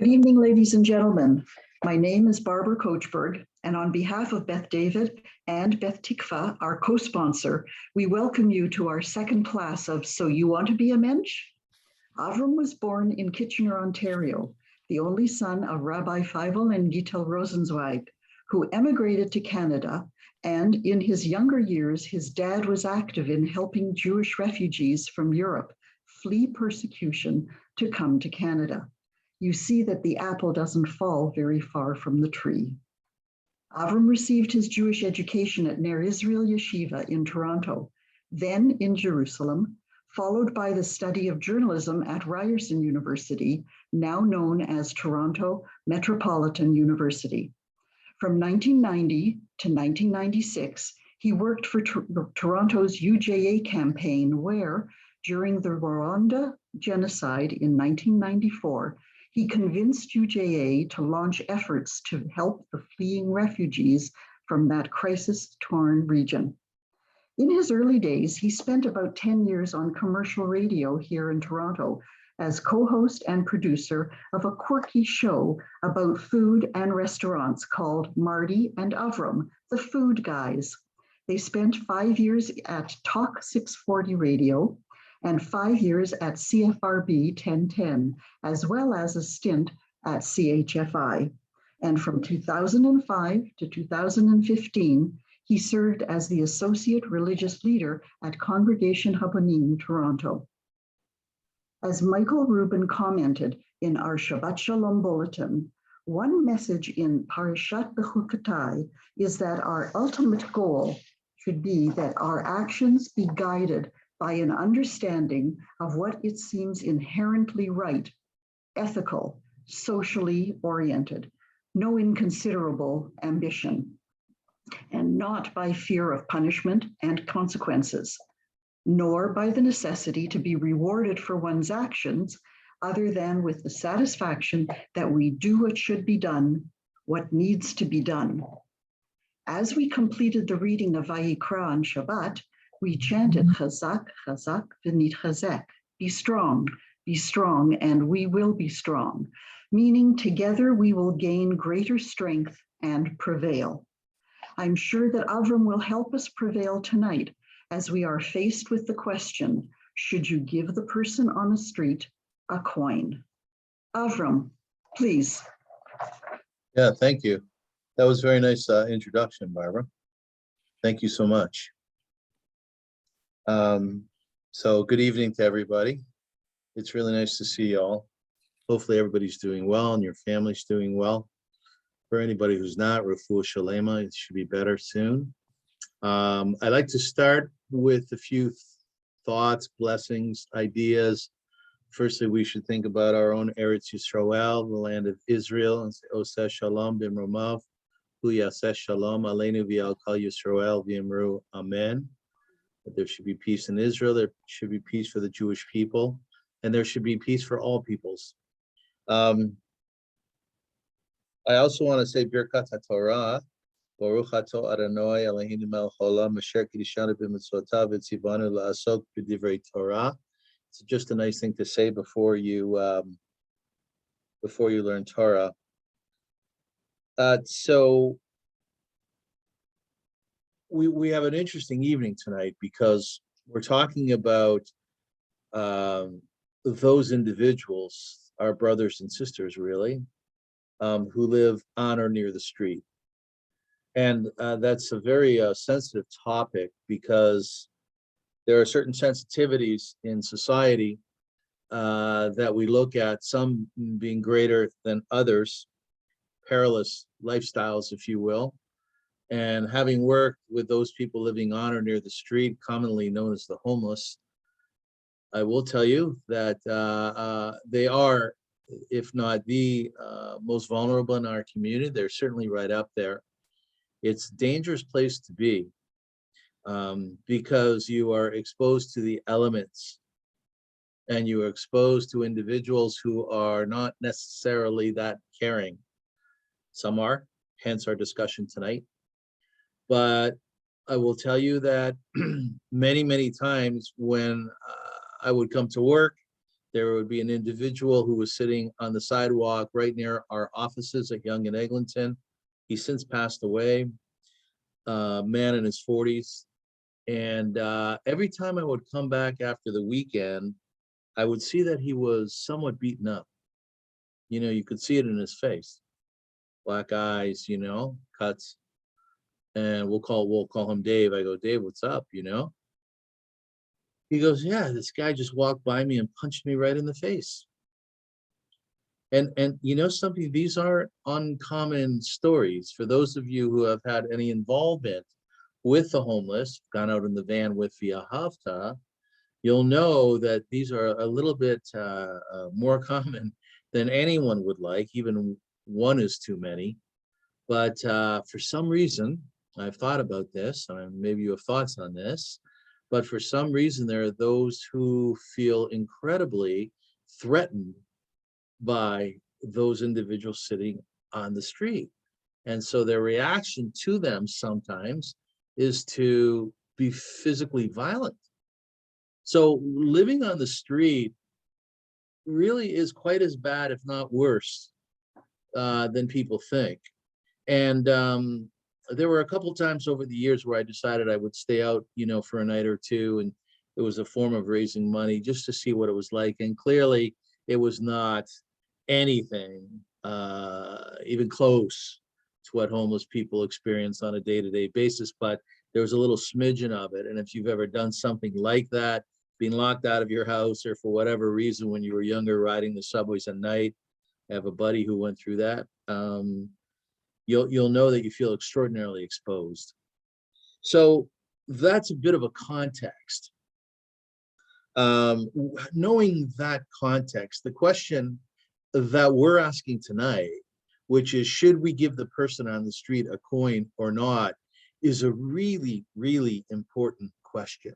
Good evening, ladies and gentlemen. My name is Barbara Kochberg, and on behalf of Beth David and Beth Tikva, our co-sponsor, we welcome you to our second class of So You Want to Be a Mensch? Avram was born in Kitchener, Ontario, the only son of Rabbi Feivel and Gittel Rosenzweig, who emigrated to Canada, and in his younger years, his dad was active in helping Jewish refugees from Europe flee persecution to come to Canada. You see that the apple doesn't fall very far from the tree. Avram received his Jewish education at Ner Israel Yeshiva in Toronto, then in Jerusalem, followed by the study of journalism at Ryerson University, now known as Toronto Metropolitan University. From 1990 to 1996, he worked for Toronto's UJA campaign where, during the Rwanda genocide in 1994, he convinced UJA to launch efforts to help the fleeing refugees from that crisis-torn region. In his early days, he spent about 10 years on commercial radio here in Toronto as co-host and producer of a quirky show about food and restaurants called Marty and Avram, the Food Guys. They spent 5 years at Talk 640 Radio and 5 years at CFRB 1010, as well as a stint at CHFI. And from 2005 to 2015, he served as the Associate Religious Leader at Congregation Habonim, Toronto. As Michael Rubin commented in our Shabbat Shalom Bulletin, one message in Parashat Bechukotai is that our ultimate goal should be that our actions be guided by an understanding of what it seems inherently right, ethical, socially oriented, no inconsiderable ambition, and not by fear of punishment and consequences, nor by the necessity to be rewarded for one's actions, other than with the satisfaction that we do what should be done, what needs to be done. As we completed the reading of Vayikra on Shabbat, we chanted Chazak, Chazak, v'nitchazek, be strong, and we will be strong, meaning together we will gain greater strength and prevail. I'm sure that Avram will help us prevail tonight as we are faced with the question, should you give the person on the street a coin? Avram, please. Yeah, thank you. That was a very nice introduction, Barbara. Thank you so much. So good evening to everybody. It's really nice to see you all. Hopefully everybody's doing well and your family's doing well. For anybody who's not, Refuah Shalema, it should be better soon. I'd like to start with a few thoughts, blessings, ideas. Firstly, we should think about our own Eretz Yisrael, the land of Israel, and say, Oseh Shalom b'imromav, hu yaseh shalom aleinu v'al kal Yisrael v'imru amen. That there should be peace in Israel, there should be peace for the Jewish people, and there should be peace for all peoples. I also want to say Birkat HaTorah, Baruch Ato Adonai Eloheinu melech haolam, asher kiddushanu b'mitzvotav v'tzivanu la'asok b'divrei Torah. It's just a nice thing to say before you learn Torah. So we have an interesting evening tonight because we're talking about those individuals, our brothers and sisters really, who live on or near the street. And that's a very sensitive topic because there are certain sensitivities in society that we look at, some being greater than others, perilous lifestyles, if you will. And having worked with those people living on or near the street, commonly known as the homeless, I will tell you that they are, if not the most vulnerable in our community, they're certainly right up there. It's a dangerous place to be because you are exposed to the elements and you are exposed to individuals who are not necessarily that caring. Some are, hence our discussion tonight. But I will tell you that many, many times when I would come to work There would be an individual who was sitting on the sidewalk right near our offices at Yonge and Eglinton. He's since passed away, man in his 40s. And every time I would come back after the weekend, I would see that he was somewhat beaten up. You know, you could see it in his face. Black eyes, you know, cuts. And we'll call him Dave. I go, Dave, what's up? You know? He goes, yeah, this guy just walked by me and punched me right in the face. And you know something, these are uncommon stories. For those of you who have had any involvement with the homeless, gone out in the van with via Havta, you'll know that these are a little bit more common than anyone would like. Even one is too many. But for some reason, I've thought about this, and maybe you have thoughts on this, but for some reason, there are those who feel incredibly threatened by those individuals sitting on the street. And so their reaction to them sometimes is to be physically violent. So living on the street really is quite as bad, if not worse, than people think. And there were a couple times over the years where I decided I would stay out, you know, for a night or two, and it was a form of raising money just to see what it was like. And clearly, it was not anything even close to what homeless people experience on a day-to-day basis, but there was a little smidgen of it. And if you've ever done something like that, being locked out of your house, or for whatever reason when you were younger riding the subways at night, I have a buddy who went through that. You'll know that you feel extraordinarily exposed. So that's a bit of a context. Knowing that context, the question that we're asking tonight, which is, should we give the person on the street a coin or not, is a really, really important question.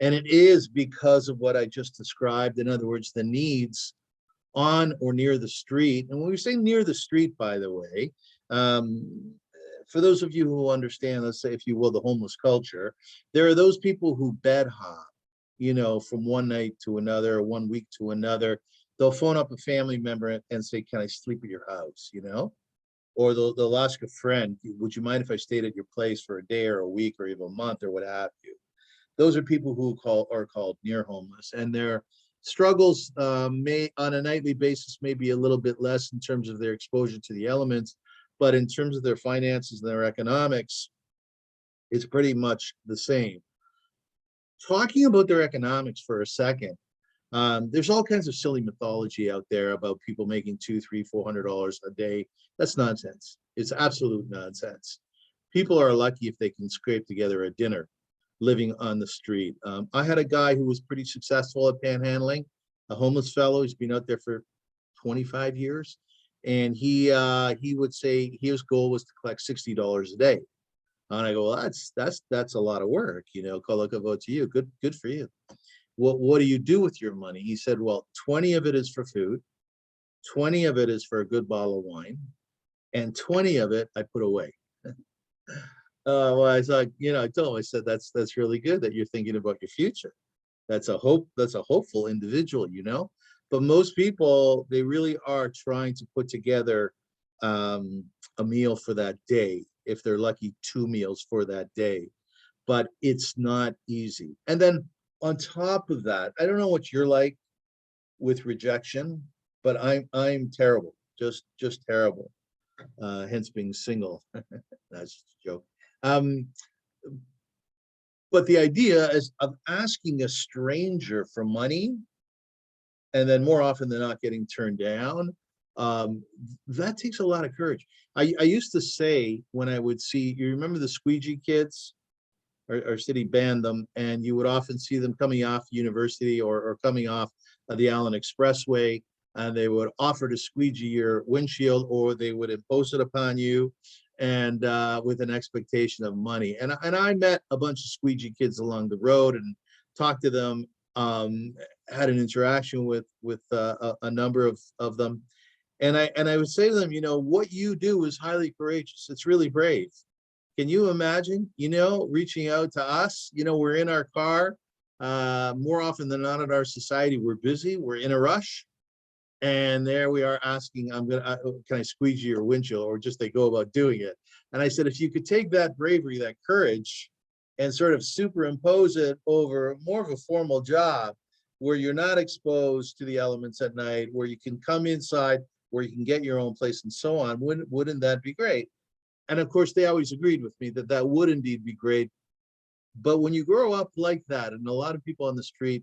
And it is because of what I just described. In other words, the needs on or near the street. And when we say near the street, by the way, for those of you who understand, let's say, if you will, the homeless culture, there are those people who bed hop, you know, from one night to another, or 1 week to another. They'll phone up a family member and say, can I sleep at your house, you know? Or they'll ask a friend, would you mind if I stayed at your place for a day or a week or even a month or what have you? Those are people who are called near homeless, and their struggles may on a nightly basis may be a little bit less in terms of their exposure to the elements, but in terms of their finances and their economics, it's pretty much the same. Talking about their economics for a second, there's all kinds of silly mythology out there about people making $200, $300, $400 a day. That's nonsense. It's absolute nonsense. People are lucky if they can scrape together a dinner living on the street. I had a guy who was pretty successful at panhandling, a homeless fellow. He's been out there for 25 years. And he would say his goal was to collect $60 a day. And I go, well, that's a lot of work, you know, Kolokavo to you. Good for you. What do you do with your money? He said, well, 20 of it is for food, 20 of it is for a good bottle of wine, and 20 of it I put away. Well, I thought, you know, I told him, I said, that's really good that you're thinking about your future. That's a hopeful individual, you know. But most people, they really are trying to put together a meal for that day, if they're lucky, 2 meals for that day. But it's not easy. And then on top of that, I don't know what you're like with rejection, but I'm terrible, just terrible. Hence being single. That's just a joke. But the idea is of asking a stranger for money, and then more often than not getting turned down, that takes a lot of courage. I used to say, when I would see, you remember the squeegee kids? Our city banned them, and you would often see them coming off university or coming off the Allen Expressway, and they would offer to squeegee your windshield, or they would impose it upon you, and with an expectation of money. And I met a bunch of squeegee kids along the road and talked to them, had an interaction with a number of them, and I would say to them, you know, what you do is highly courageous. It's really brave. Can you imagine, you know, reaching out to us? You know, we're in our car. more often than not in our society, we're busy, we're in a rush. And there we are asking, can I squeegee your windshield, or just they go about doing it. And I said, if you could take that bravery, that courage, and sort of superimpose it over more of a formal job where you're not exposed to the elements at night, where you can come inside, where you can get your own place and so on, wouldn't that be great? And of course, they always agreed with me that that would indeed be great. But when you grow up like that, and a lot of people on the street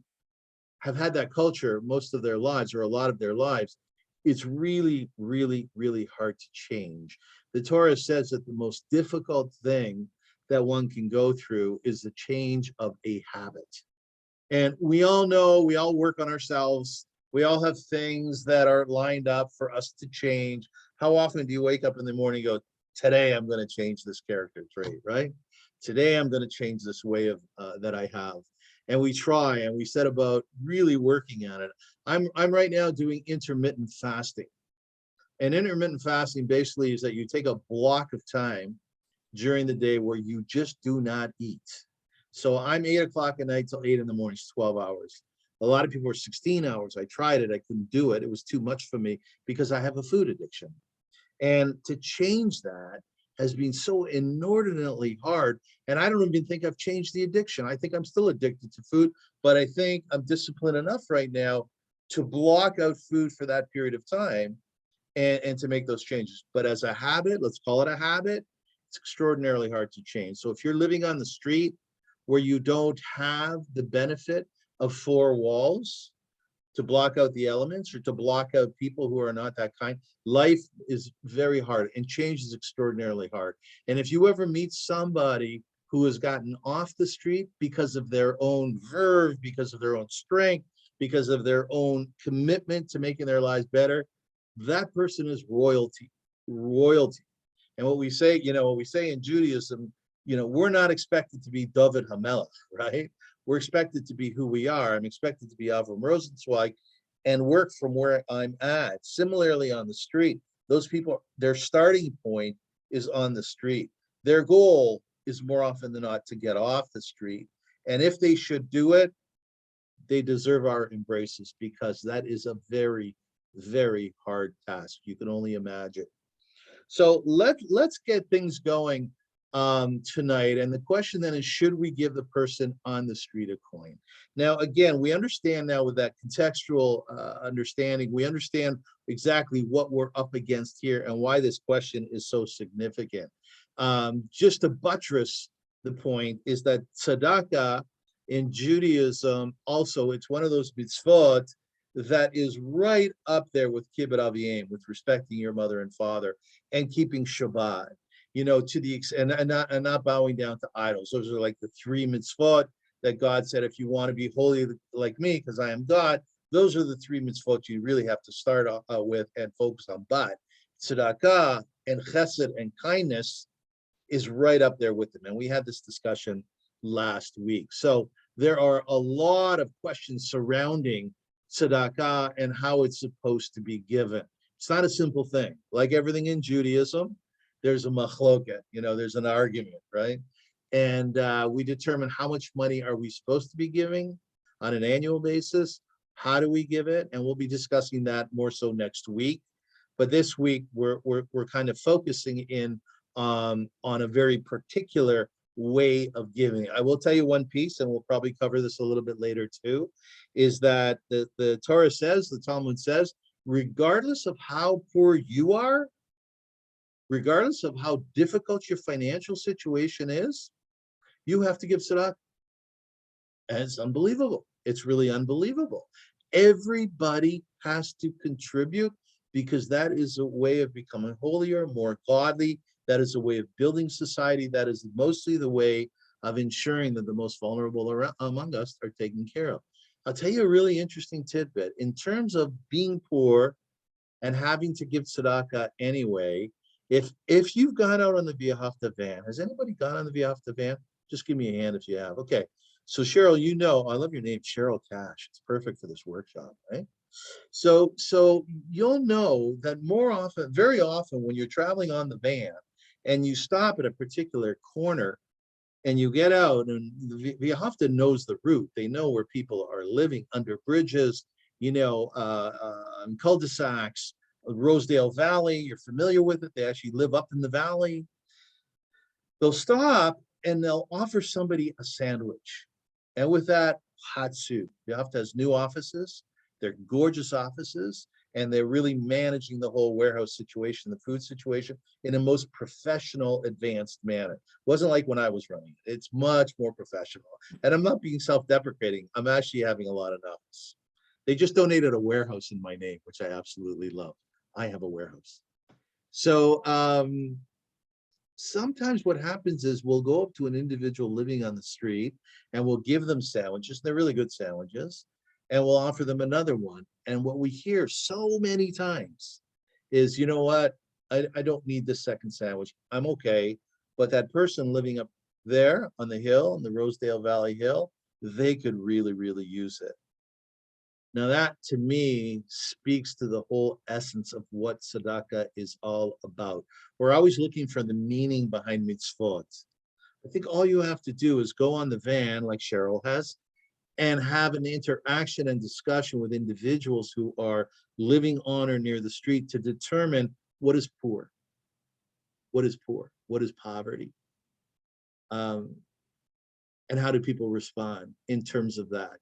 have had that culture most of their lives, or a lot of their lives, it's really, really, really hard to change. The Torah says that the most difficult thing that one can go through is the change of a habit. And we all know, we all work on ourselves. We all have things that are lined up for us to change. How often do you wake up in the morning and go, today I'm going to change this character trait, right? Today I'm going to change this way of that I have. And we try and we set about really working at it. I'm right now doing intermittent fasting. And intermittent fasting basically is that you take a block of time during the day where you just do not eat. So I'm 8 o'clock at night till 8 in the morning, 12 hours. A lot of people are 16 hours. I tried it. I couldn't do it. It was too much for me because I have a food addiction. And to change that has been so inordinately hard. And I don't even think I've changed the addiction. I think I'm still addicted to food, but I think I'm disciplined enough right now to block out food for that period of time and to make those changes. But as a habit, let's call it a habit, it's extraordinarily hard to change. So if you're living on the street where you don't have the benefit of 4 walls to block out the elements or to block out people who are not that kind, life is very hard and change is extraordinarily hard. And if you ever meet somebody who has gotten off the street because of their own verve, because of their own strength, because of their own commitment to making their lives better, that person is royalty, royalty. And what we say, what we say in Judaism, we're not expected to be David HaMelech, right? We're expected to be who we are. I'm expected to be Avram Rosenzweig and work from where I'm at. Similarly, on the street, those people, their starting point is on the street. Their goal is more often than not to get off the street. And if they should do it, they deserve our embraces, because that is a very, very hard task. You can only imagine. So let's get things going tonight. And the question then is, should we give the person on the street a coin? Now, again, we understand now with that contextual understanding, we understand exactly what we're up against here and why this question is so significant. Just to buttress the point is that tzedakah in Judaism, also, it's one of those mitzvot that is right up there with kibbud av v'em, with respecting your mother and father and keeping Shabbat, to the extent, and not bowing down to idols. Those are like the 3 mitzvot that God said, if you want to be holy like me, because I am God, those are the 3 mitzvot you really have to start with and focus on. But tzedakah and chesed and kindness is right up there with them. And we had this discussion last week. So there are a lot of questions surrounding tzedakah and how it's supposed to be given. It's not a simple thing. Like everything in Judaism, there's a machloket, there's an argument, right? And we determine how much money are we supposed to be giving on an annual basis. How do we give it? And we'll be discussing that more so next week. But this week, we're kind of focusing in on a very particular way of giving. I will tell you one piece, and we'll probably cover this a little bit later too, is that the Torah says, the Talmud says, regardless of how poor you are, regardless of how difficult your financial situation is, you have to give tzedakah. And it's unbelievable. It's really unbelievable. Everybody has to contribute, because that is a way of becoming holier, more godly. That is a way of building society. That is mostly the way of ensuring that the most vulnerable among us are taken care of. I'll tell you a really interesting tidbit. In terms of being poor and having to give tzedakah anyway, if you've gone out on the Via Hafta van, has anybody gone on the Via Hafta van? Just give me a hand if you have. Okay. So Cheryl, I love your name, Cheryl Cash. It's perfect for this workshop, right? So you'll know that very often when you're traveling on the van and you stop at a particular corner, And you get out, and the Viehafta knows the route. They know where people are living under bridges, in cul-de-sacs, Rosedale Valley. You're familiar with it. They actually live up in the valley. They'll stop and they'll offer somebody a sandwich. And with that, hot soup. Viehafta has new offices. They're gorgeous offices, and they're really managing the whole warehouse situation, the food situation, in a most professional, advanced manner. It wasn't like when I was running it. It's much more professional. And I'm not being self-deprecating. I'm actually having a lot of notes. They just donated a warehouse in my name, which I absolutely love. I have a warehouse. So sometimes what happens is we'll go up to an individual living on the street and we'll give them sandwiches. They're really good sandwiches. And we'll offer them another one. And what we hear so many times is, you know what? I don't need this second sandwich. I'm okay. But that person living up there on the hill, on the Rosedale Valley Hill, they could really, really use it. Now that to me speaks to the whole essence of what tzedakah is all about. We're always looking for the meaning behind mitzvot. I think all you have to do is go on the van like Cheryl has and have an interaction and discussion with individuals who are living on or near the street to determine what is poor, what is poor, what is poverty, and how do people respond in terms of that.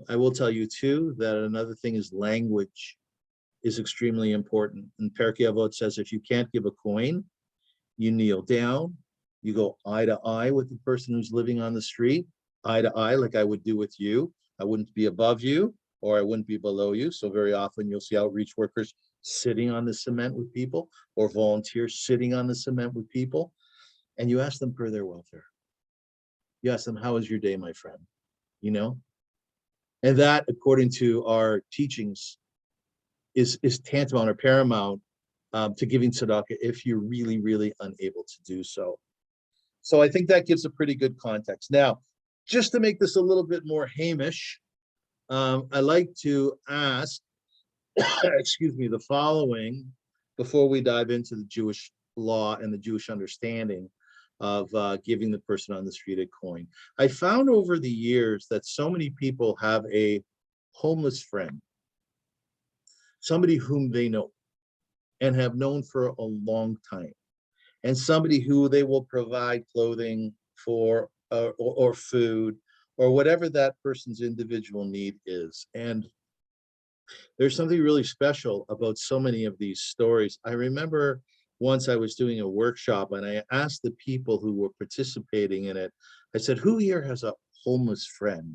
I will tell you too that another thing is language is extremely important. And Pirkei Avot says if you can't give a coin, you kneel down, you go eye to eye with the person who's living on the street, eye to eye like I would do with you. I wouldn't be above you or I wouldn't be below you. So very often you'll see outreach workers sitting on the cement with people or volunteers sitting on the cement with people. And you ask them for their welfare. You ask them, how was your day, my friend? And that, according to our teachings, is tantamount or paramount to giving tzedakah if you're really, really unable to do so. So I think that gives a pretty good context. Now, just to make this a little bit more Hamish, I like to ask, excuse me, the following before we dive into the Jewish law and the Jewish understanding of giving the person on the street a coin. I found over the years that so many people have a homeless friend, somebody whom they know and have known for a long time, and somebody who they will provide clothing for or food or whatever that person's individual need is. And there's something really special about so many of these stories. I remember once I was doing a workshop and I asked the people who were participating in it, I said, who here has a homeless friend?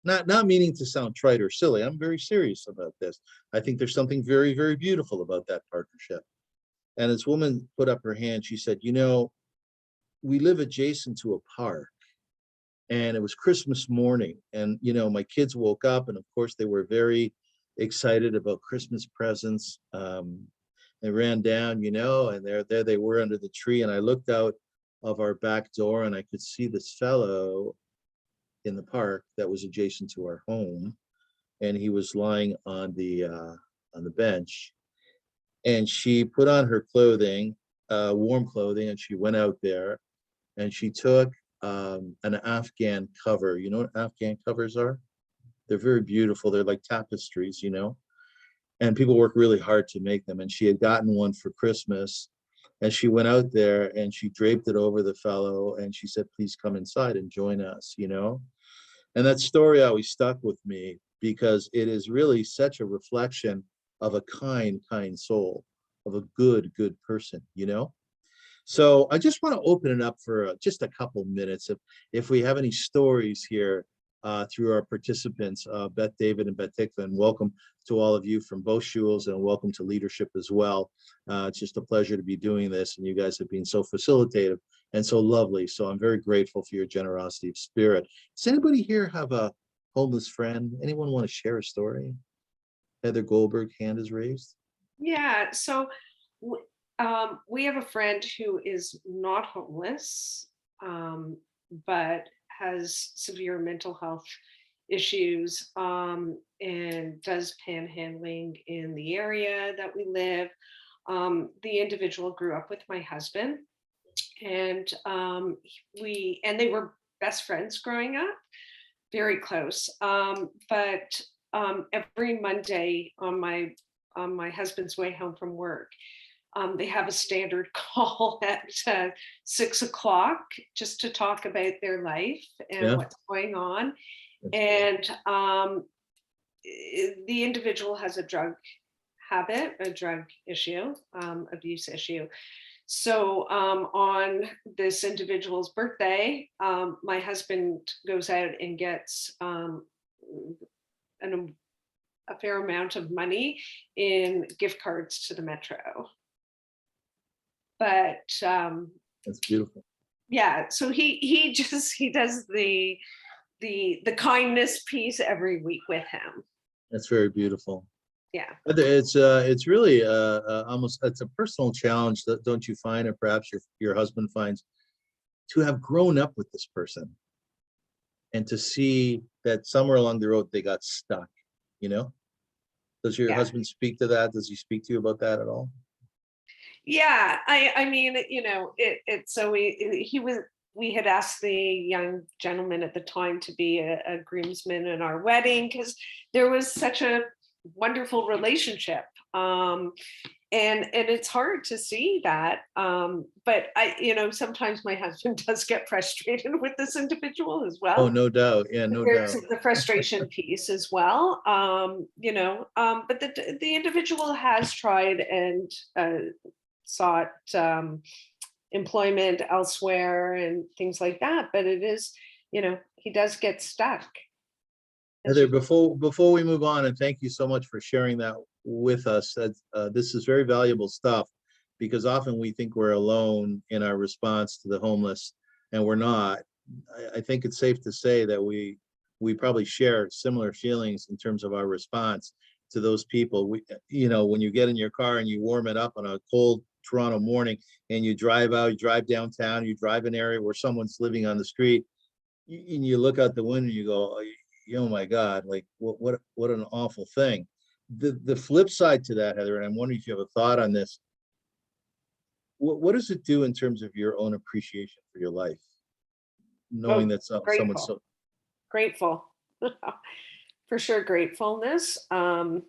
Not meaning to sound trite or silly. I'm very serious about this. I think there's something very, very beautiful about that partnership. And this woman put up her hand. She said, we live adjacent to a park. And it was Christmas morning. And, my kids woke up and of course they were very excited about Christmas presents. They ran down, and there they were under the tree. And I looked out of our back door and I could see this fellow in the park that was adjacent to our home. And he was lying on the bench. And she put on her clothing, warm clothing, and she went out there and she took an Afghan cover. You know what Afghan covers are? They're very beautiful. They're like tapestries, and people work really hard to make them. And she had gotten one for Christmas and she went out there and she draped it over the fellow and she said, please come inside and join us, And that story always stuck with me because it is really such a reflection of a kind soul, of a good person, So I just want to open it up for just a couple minutes. If we have any stories here through our participants, Beth David and Beth Tikva, and welcome to all of you from both shuls and welcome to leadership as well. It's just a pleasure to be doing this, and you guys have been so facilitative and so lovely. So I'm very grateful for your generosity of spirit. Does anybody here have a homeless friend? Anyone want to share a story? Heather Goldberg, hand is raised. Yeah, so we have a friend who is not homeless, but has severe mental health issues, and does panhandling in the area that we live. The individual grew up with my husband, and they were best friends growing up, very close. But every Monday on my husband's way home from work, they have a standard call at 6 o'clock just to talk about their life and Yeah. what's going on. That's And the individual has a drug habit, a drug issue, abuse issue. So on this individual's birthday, my husband goes out and gets a fair amount of money in gift cards to the Metro. But That's beautiful. yeah, so he does the kindness piece every week with him. That's very beautiful. Yeah. But it's really almost, it's a personal challenge, that don't you find, and perhaps your husband finds, to have grown up with this person and to see that somewhere along the road they got stuck, you know? Does your Yeah. husband speak to that? Does he speak to you about that at all? Yeah, I mean, you know, so we had asked the young gentleman at the time to be a groomsman in our wedding because there was such a wonderful relationship. And it's hard to see that. But sometimes my husband does get frustrated with this individual as Oh, well. no doubt. Yeah, no There's doubt. the frustration piece as well. But the individual has tried and sought employment elsewhere and things like that. But it is, he does get stuck. Heather, before we move on, and thank you so much for sharing that with us. This is very valuable stuff, because often we think we're alone in our response to the homeless, and we're not. I think it's safe to say that we probably share similar feelings in terms of our response to those people. When you get in your car and you warm it up on a cold Toronto morning, and you drive out, you drive downtown, you drive an area where someone's living on the street, and you look out the window and you go, oh my God, like what an awful thing. The flip side to that, Heather, and I'm wondering if you have a thought on this. What does it do in terms of your own appreciation for your life, knowing that someone's so Grateful. For sure, gratefulness. And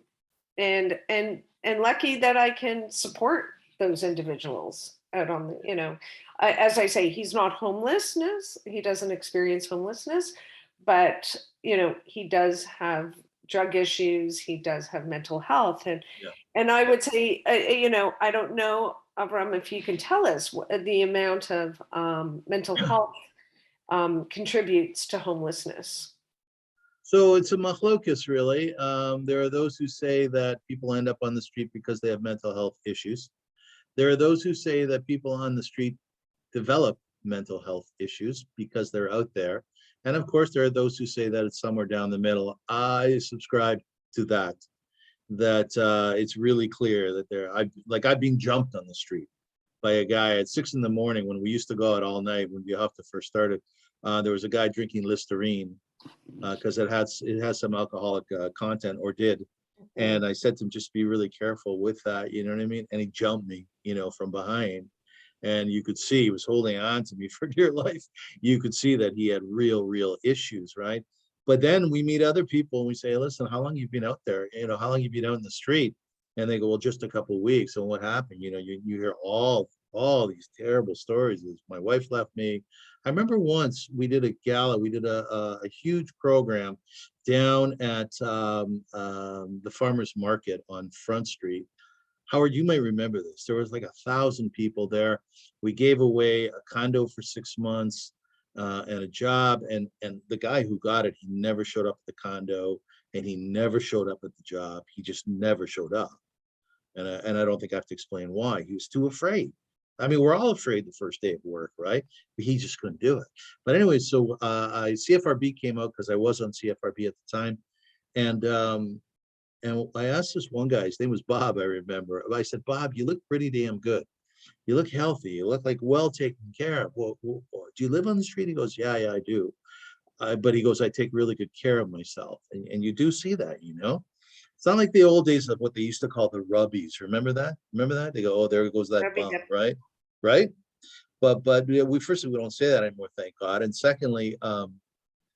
lucky that I can support those individuals out on the, as I say, he's not homelessness. He doesn't experience homelessness, but, he does have drug issues. He does have mental health. And I would say, I don't know, Avram, if you can tell us what the amount of mental health contributes to homelessness. So it's a machlokus, really. There are those who say that people end up on the street because they have mental health issues. There are those who say that people on the street develop mental health issues because they're out there. And of course, there are those who say that it's somewhere down the middle. I subscribe to that it's really clear that I've been jumped on the street by a guy at 6 a.m. when we used to go out all night when Viahafta first started. There was a guy drinking Listerine because it has some alcoholic content, or did. And I said to him, just be really careful with that, you know what I mean? And he jumped me, from behind. And you could see he was holding on to me for dear life. You could see that he had real issues, right? But then we meet other people and we say, listen, how long have you been out there? How long have you been out in the street? And they go, well, just a couple of weeks. And what happened? You hear all these terrible stories. My wife left me. I remember once we did a gala, we did a huge program down at the farmer's market on Front Street. Howard, you may remember this. There was like 1,000 people there. We gave away a condo for 6 months and a job. And the guy who got it, he never showed up at the condo, and he never showed up at the job. He just never showed up. And I don't think I have to explain why. He was too afraid. I mean, we're all afraid the first day of work, right? But he just couldn't do it. But anyway, so CFRB came out, because I was on CFRB at the time. And I asked this one guy, his name was Bob, I remember. I said, Bob, you look pretty damn good. You look healthy. You look like well taken care of. Well, do you live on the street? He goes, yeah, I do. But he goes, I take really good care of myself. And you do see that, It's not like the old days of what they used to call the rubbies. Remember that? They go, oh, there goes that bum, right? Right? but yeah, firstly, we don't say that anymore, thank God. And secondly,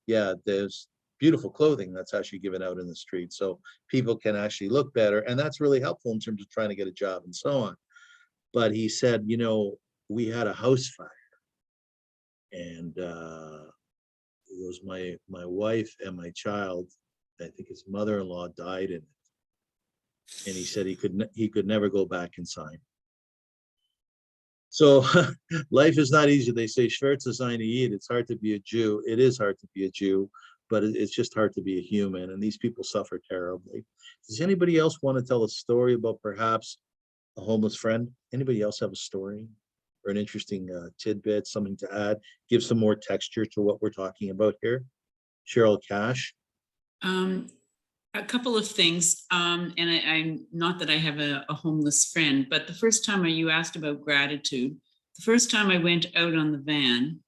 yeah, there's beautiful clothing that's actually given out in the street. So people can actually look better. And that's really helpful in terms of trying to get a job and so on. But he said, we had a house fire, and it was my wife and my child. I think his mother-in-law died in it. And he said he could never go back inside. So life is not easy. They say Schwertz is ein Yid. It's hard to be a Jew. It is hard to be a Jew, but it's just hard to be a human. And these people suffer terribly. Does anybody else want to tell a story about perhaps a homeless friend? Anybody else have a story or an interesting tidbit, something to add, give some more texture to what we're talking about here? Cheryl Cash. A couple of things, and I'm not that I have a homeless friend, but the first time you asked about gratitude, the first time I went out on the van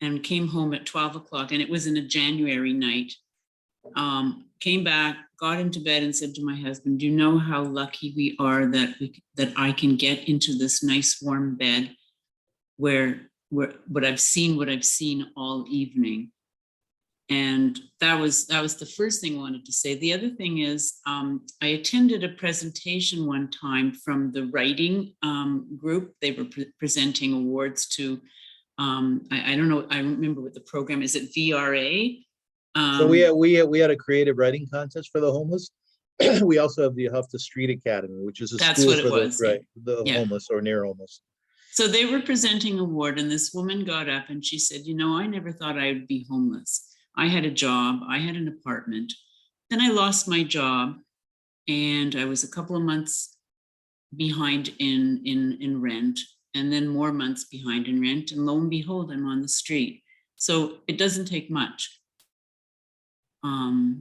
and came home at 12 o'clock, and it was in a January night, came back, got into bed and said to my husband, do you know how lucky we are that I can get into this nice warm bed where what I've seen all evening. And that was the first thing I wanted to say. The other thing is, I attended a presentation one time from the writing group. They were presenting awards to, I don't know, I remember what the program is. It VRA? So we had a creative writing contest for the homeless. We also have the Hufta Street Academy, which is a school for the homeless or near homeless. So they were presenting award, and this woman got up and she said, I never thought I would be homeless. I had a job, I had an apartment. Then I lost my job and I was a couple of months behind in rent, and then more months behind in rent. And lo and behold, I'm on the street. So it doesn't take much. I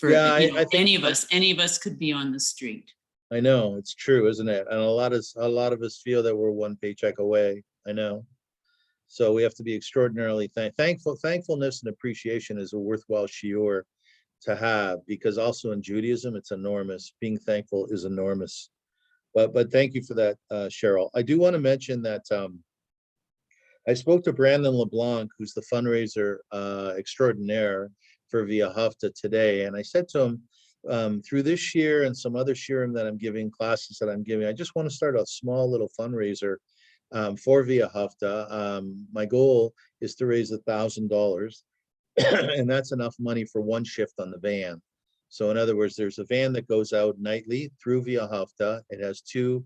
think any of us could be on the street. I know, it's true, isn't it? And a lot of us feel that we're one paycheck away. I know. So we have to be extraordinarily thankful. Thankfulness and appreciation is a worthwhile shiur to have, because also in Judaism, it's enormous. Being thankful is enormous. But thank you for that, Cheryl. I do want to mention that I spoke to Brandon LeBlanc, who's the fundraiser extraordinaire for Via Hafta today. And I said to him, through this year and some other shiurim that I'm giving, classes that I'm giving, I just want to start a small little fundraiser for Via Hafta. My goal is to raise $1,000, and that's enough money for one shift on the van. So in other words, there's a van that goes out nightly through Via Hafta. It has 2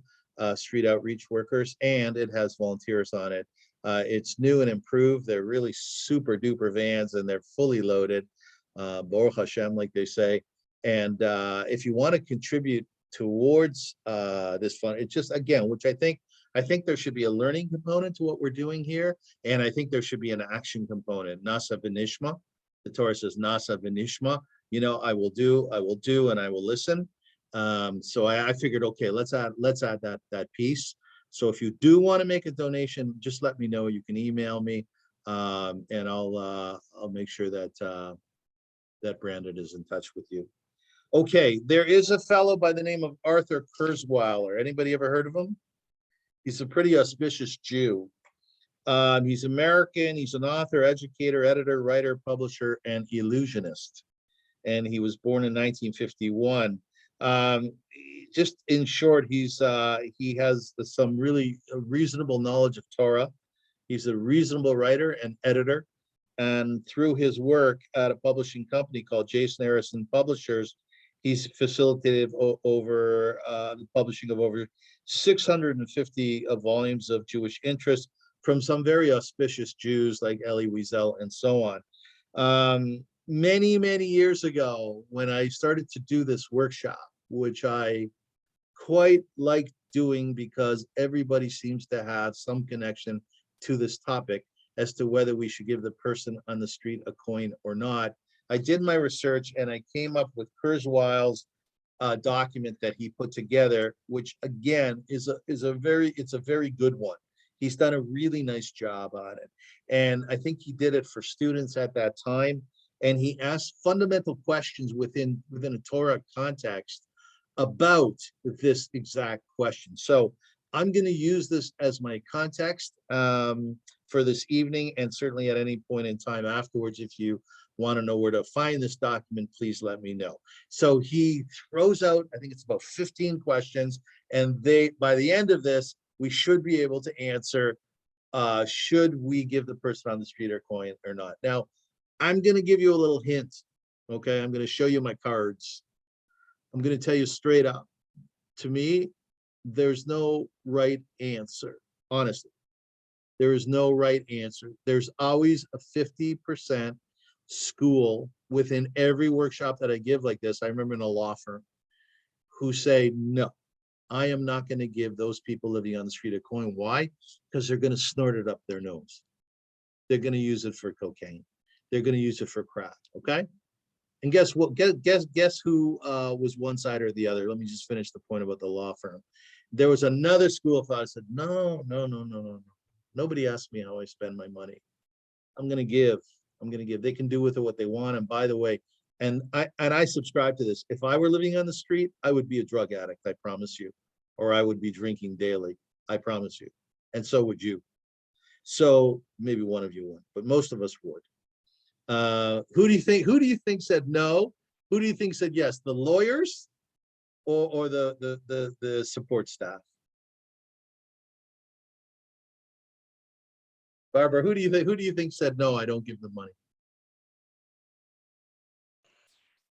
street outreach workers, and it has volunteers on it. It's new and improved. They're really super duper vans, and they're fully loaded, Baruch Hashem, like they say. And if you want to contribute towards this fund, it's just, again, which I think there should be a learning component to what we're doing here. And I think there should be an action component. Nasa v'nishma. The Torah says Nasa v'nishma. I will do, and I will listen. So I figured, okay, let's add that piece. So if you do want to make a donation, just let me know. You can email me, and I'll make sure that that Brandon is in touch with you. Okay, there is a fellow by the name of Arthur Kurzweiler. Anybody ever heard of him? He's a pretty auspicious Jew. He's American. He's an author, educator, editor, writer, publisher, and illusionist. And he was born in 1951. Just in short, he has some really reasonable knowledge of Torah. He's a reasonable writer and editor. And through his work at a publishing company called Jason Harrison Publishers, he's facilitated over the publishing of over 650 volumes of Jewish interest from some very auspicious Jews like Elie Wiesel and so on. Many, many years ago, when I started to do this workshop, which I quite like doing because everybody seems to have some connection to this topic as to whether we should give the person on the street a coin or not, I did my research and I came up with Kurzweil's document that he put together, which again is a very good one. He's done a really nice job on it, and I think he did it for students at that time. And he asked fundamental questions within a Torah context about this exact question. So I'm going to use this as my context for this evening, and certainly at any point in time afterwards, if you want to know where to find this document, please let me know. So he throws out, I think it's about 15 questions, and by the end of this, we should be able to answer, should we give the person on the street our coin or not? Now, I'm going to give you a little hint, okay? I'm going to show you my cards. I'm going to tell you straight up, to me, there's no right answer, honestly. There is no right answer. There's always a 50% school within every workshop that I give like this. I remember in a law firm who say, no, I am not going to give those people living on the street a coin. Why? Because they're going to snort it up their nose. They're going to use it for cocaine. They're going to use it for crack. Okay. And guess what? Guess who was one side or the other? Let me just finish the point about the law firm. There was another school of thought that said, no. Nobody asked me how I spend my money. I'm going to give. I'm going to give. They can do with it what they want. And by the way, and I subscribe to this. If I were living on the street, I would be a drug addict, I promise you. Or I would be drinking daily, I promise you. And so would you. So maybe one of you would, but most of us would. Who do you think said no? Who do you think said yes? The lawyers or the support staff? Barbara, who do you think said no, I don't give them money?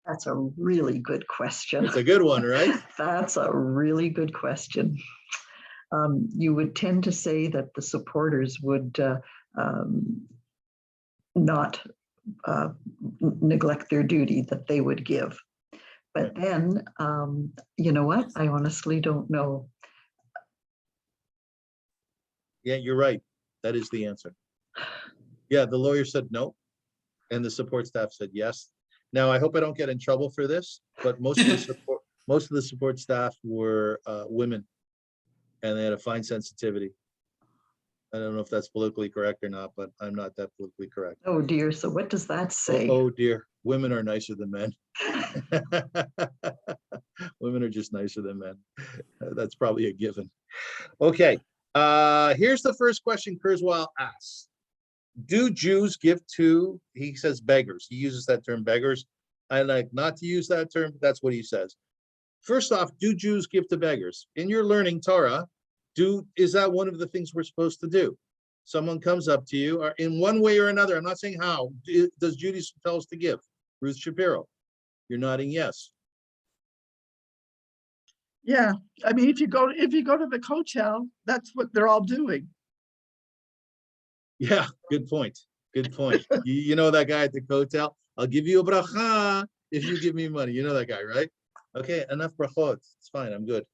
That's a really good question. It's a good one, right? That's a really good question. You would tend to say that the supporters would not neglect their duty, that they would give. But then, you know what? I honestly don't know. Yeah, you're right. That is the answer. Yeah, the lawyer said no, and the support staff said yes. Now, I hope I don't get in trouble for this, but most of the support staff were women, and they had a fine sensitivity. I don't know if that's politically correct or not, but I'm not that politically correct. Oh dear, so what does that say? Oh dear, women are nicer than men. Women are just nicer than men. That's probably a given. Okay, here's the first question Kurzweil asks. Do Jews give to, he says beggars. He uses that term beggars. I like not to use that term, but that's what he says. First off, do Jews give to beggars? In your learning Torah, is that one of the things we're supposed to do? Someone comes up to you, or in one way or another, I'm not saying how, does Judaism tell us to give? Ruth Shapiro, you're nodding yes. Yeah, I mean, if you go to the Kotel, that's what they're all doing. Yeah, good point. Good point. You know that guy at the Kotel? I'll give you a bracha if you give me money. You know that guy, right? Okay, enough brachot. It's fine. I'm good.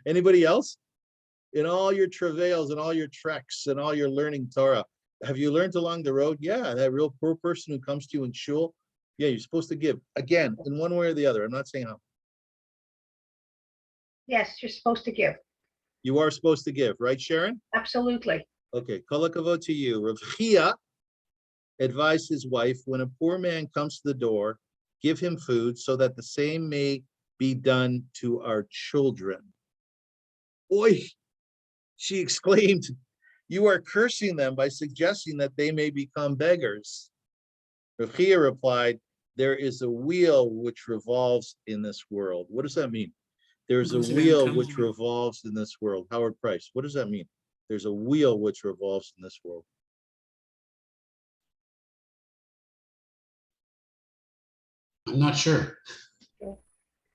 Anybody else? In all your travails and all your treks and all your learning Torah, have you learned along the road? Yeah, that real poor person who comes to you in shul. Yeah, you're supposed to give. Again, in one way or the other. I'm not saying how. Yes, you're supposed to give. You are supposed to give, right, Sharon? Absolutely. Okay, kol hakavod to you. Rav Chia advised his wife, when a poor man comes to the door, give him food so that the same may be done to our children. Oi, she exclaimed, you are cursing them by suggesting that they may become beggars. Rav Chia replied, there is a wheel which revolves in this world. What does that mean? There's a wheel which revolves in this world. Howard Price, what does that mean? There's a wheel which revolves in this world. I'm not sure.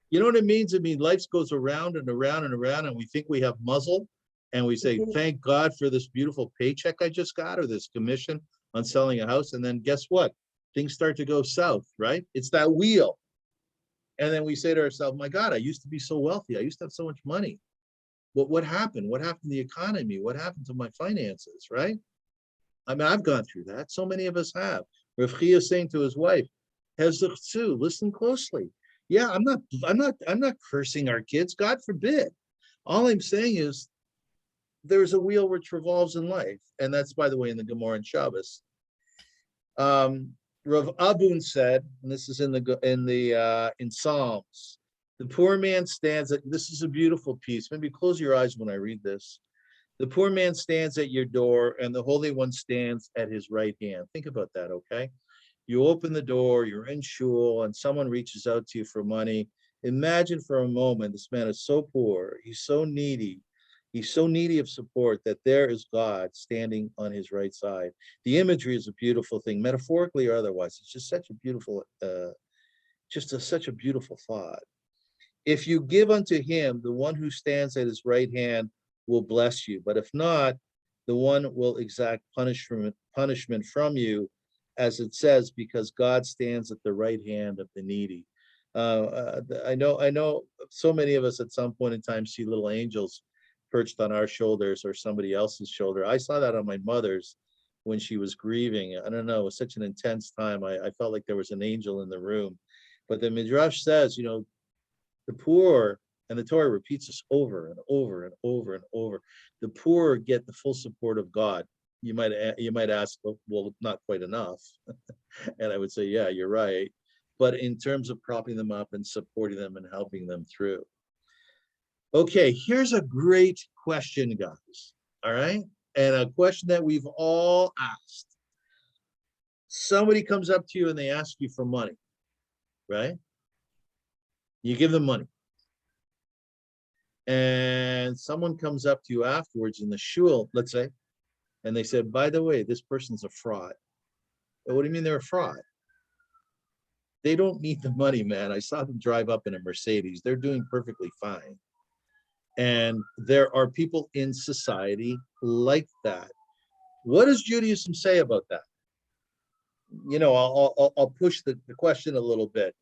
You know what it means? It means life goes around and around and around, and we think we have muzzle, and we say, thank God for this beautiful paycheck I just got, or this commission on selling a house. And then guess what? Things start to go south, right? It's that wheel. And then we say to ourselves, my God, I used to be so wealthy. I used to have so much money. What happened? What happened to the economy? What happened to my finances, right? I mean, I've gone through that. So many of us have. Rav Chia is saying to his wife, Hezach, listen closely. Yeah, I'm not cursing our kids. God forbid. All I'm saying is there's a wheel which revolves in life. And that's, by the way, in the Gemara and Shabbos. Rav Abun said, and this is in Psalms, The poor man stands at, this is a beautiful piece. Maybe close your eyes when I read this. The poor man stands at your door and the Holy One stands at his right hand. Think about that, okay? You open the door, you're in shul, and someone reaches out to you for money. Imagine for a moment, this man is so poor, he's so needy of support that there is God standing on his right side. The imagery is a beautiful thing, metaphorically or otherwise. It's just such a beautiful, such a beautiful thought. If you give unto him, the one who stands at his right hand will bless you. But if not, the one will exact punishment from you, as it says, because God stands at the right hand of the needy. I know so many of us at some point in time see little angels perched on our shoulders or somebody else's shoulder. I saw that on my mother's when she was grieving. I don't know, it was such an intense time. I felt like there was an angel in the room. But the Midrash says, the poor, and the Torah repeats this over and over and over and over, the poor get the full support of God. You might ask, well, not quite enough. And I would say, yeah, you're right. But in terms of propping them up and supporting them and helping them through. Okay, here's a great question, guys. All right. And a question that we've all asked. Somebody comes up to you and they ask you for money, right? You give them money. And someone comes up to you afterwards in the shul, let's say, and they said, by the way, this person's a fraud. What do you mean they're a fraud? They don't need the money, man. I saw them drive up in a Mercedes. They're doing perfectly fine. And there are people in society like that. What does Judaism say about that? I'll push the question a little bit.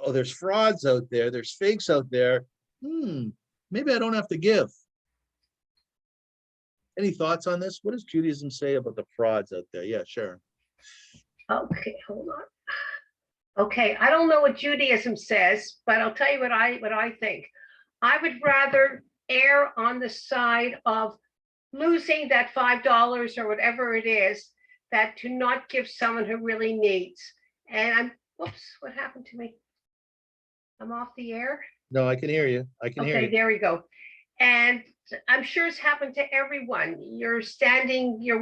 Oh, there's frauds out there. There's fakes out there. Maybe I don't have to give. Any thoughts on this? What does Judaism say about the frauds out there? Yeah, Sharon. Okay, hold on. Okay, I don't know what Judaism says, but I'll tell you what I think. I would rather err on the side of losing that $5 or whatever it is, that to not give someone who really needs. And whoops, what happened to me? I'm off the air. No, I can hear you. I can hear you. Okay, there we go. And I'm sure it's happened to everyone. You're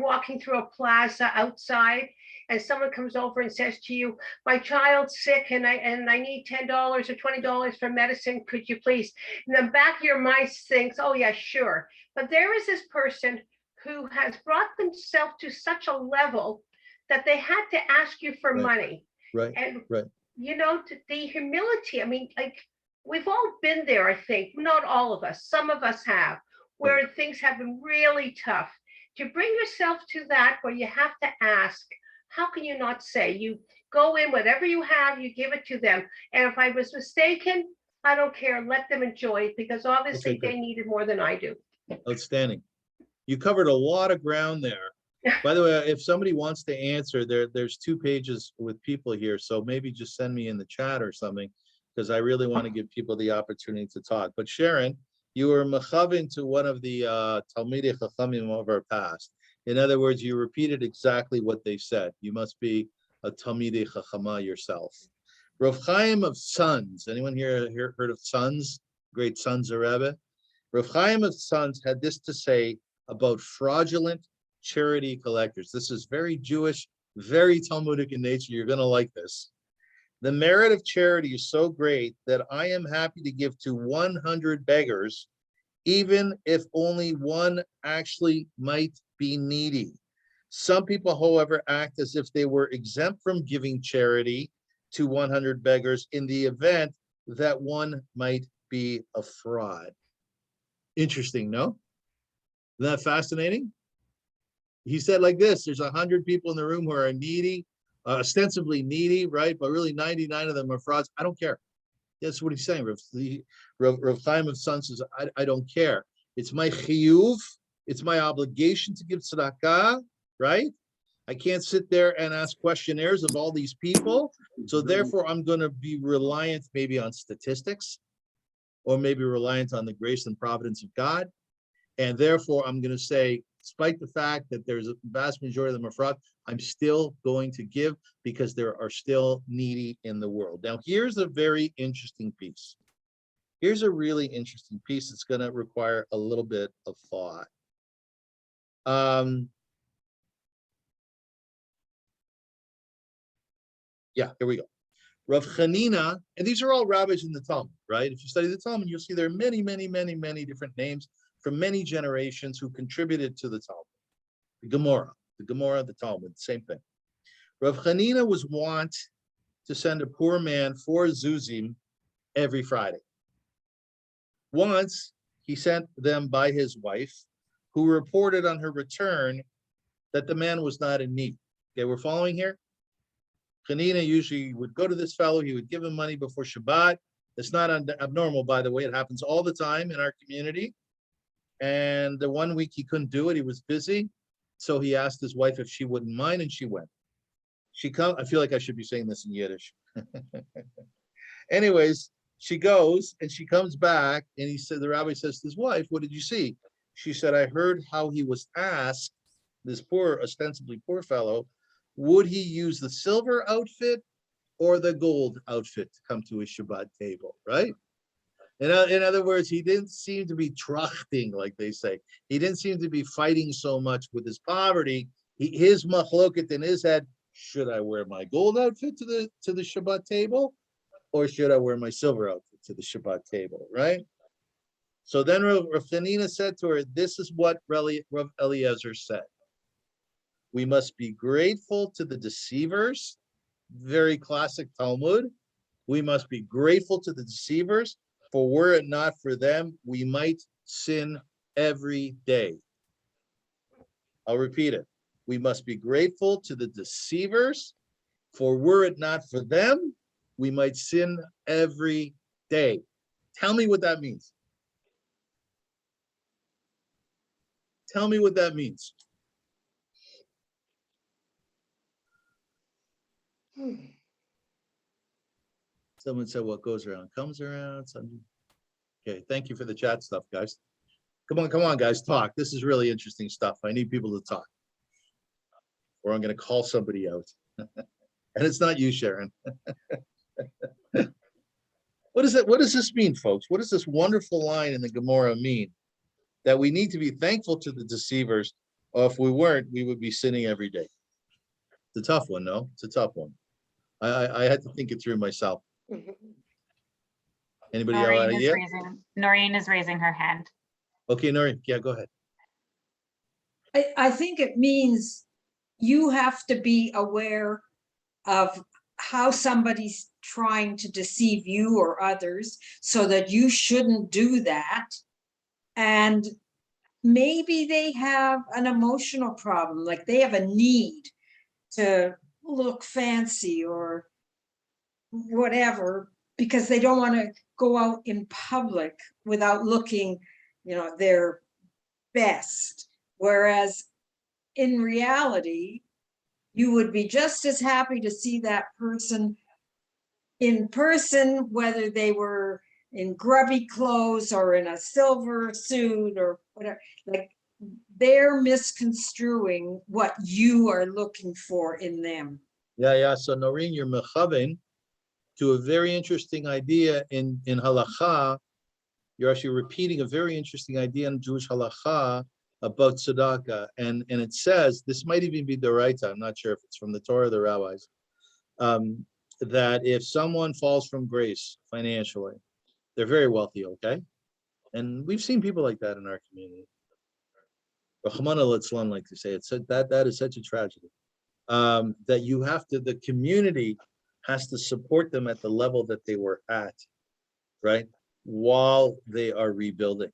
walking through a plaza outside, and someone comes over and says to you, my child's sick and I need $10 or $20 for medicine. Could you please? And the back of your mind thinks, oh yeah, sure. But there is this person who has brought themselves to such a level that they had to ask you for money. Right. And right. The humility, I mean, like, we've all been there, I think, not all of us, some of us have, where things have been really tough. To bring yourself to that where you have to ask, how can you not say? You go in, whatever you have, you give it to them. And if I was mistaken, I don't care, let them enjoy it, because obviously they need it more than I do. Outstanding. You covered a lot of ground there. By the way, if somebody wants to answer, there's 2 pages with people here, so maybe just send me in the chat or something, because I really want to give people the opportunity to talk. But Sharon, you were mechavin to one of the Talmidei Chachamim of our past. In other words, you repeated exactly what they said. You must be a Talmidei Chachama yourself. Rav Chaim of Sons, anyone here heard of Sons? Great Sons of Rebbe? Rav Chaim of Sons had this to say about fraudulent charity collectors. This is very Jewish, very Talmudic in nature. You're going to like this. The merit of charity is so great that I am happy to give to 100 beggars, even if only one actually might be needy. Some people, however, act as if they were exempt from giving charity to 100 beggars in the event that one might be a fraud. Interesting, no? Isn't that fascinating? He said like this, there's 100 people in the room who are needy, ostensibly needy, right? But really 99 of them are frauds. I don't care. That's what he's saying. Rav Chaim of Sons says, I don't care. It's my chiyuv. It's my obligation to give tzedakah, right? I can't sit there and ask questionnaires of all these people. So therefore, I'm going to be reliant maybe on statistics, or maybe reliant on the grace and providence of God. And therefore, I'm going to say, despite the fact that there's a vast majority of them are fraud, I'm still going to give because there are still needy in the world. Now, here's a very interesting piece. Here's a really interesting piece that's going to require a little bit of thought. Yeah, here we go. Rav Chanina, and these are all rabbis in the Talmud, right? If you study the Talmud, you'll see there are many, many, many, many different names from many generations who contributed to the Talmud. The Gemara, the Talmud, same thing. Rav Chanina was wont to send a poor man 4 zuzim every Friday. Once, he sent them by his wife, who reported on her return that the man was not in need. Okay, we're following here? Chanina usually would go to this fellow, he would give him money before Shabbat. It's not abnormal, by the way, it happens all the time in our community. And the one week he couldn't do it, he was busy. So he asked his wife if she wouldn't mind, and she went. I feel like I should be saying this in Yiddish. Anyways, she goes and she comes back, and the rabbi says to his wife, "What did you see?" She said, "I heard how he was asked, this poor, ostensibly poor fellow, would he use the silver outfit or the gold outfit to come to his Shabbat table," right? In other words, he didn't seem to be trachting, like they say. He didn't seem to be fighting so much with his poverty. His machloket in his head, should I wear my gold outfit to the Shabbat table, or should I wear my silver outfit to the Shabbat table, right? So then Rav Chanina said to her, this is what Rav Eliezer said. We must be grateful to the deceivers, very classic Talmud. We must be grateful to the deceivers, for were it not for them, we might sin every day. I'll repeat it. We must be grateful to the deceivers, for were it not for them, we might sin every day. Tell me what that means. Tell me what that means. Someone said what goes around comes around. Okay, thank you for the chat stuff, guys. Come on, guys, talk. This is really interesting stuff. I need people to talk, or I'm going to call somebody out. And it's not you, Sharon. What does this mean, folks? What does this wonderful line in the Gemara mean? That we need to be thankful to the deceivers, or if we weren't, we would be sinning every day. It's a tough one, no? It's a tough one. I had to think it through myself. Anybody have an idea? Noreen is raising her hand. Okay, Noreen, yeah, go ahead. I think it means you have to be aware of how somebody's trying to deceive you or others, so that you shouldn't do that. And maybe they have an emotional problem, like they have a need to look fancy or whatever, because they don't want to go out in public without looking, their best. Whereas in reality, you would be just as happy to see that person in person, whether they were in grubby clothes or in a silver suit or whatever. Like, they're misconstruing what you are looking for in them. Yeah. So Noreen, you're mechaven to a very interesting idea in halacha. You're actually repeating a very interesting idea in Jewish halacha about tzedakah, and it says, this might even be the right. I'm not sure if it's from the Torah or the rabbis, that if someone falls from grace financially, they're very wealthy, okay? And we've seen people like that in our community. Rahman al-Islam, like to say, it's that is such a tragedy. That you have to, the community has to support them at the level that they were at, right? While they are rebuilding.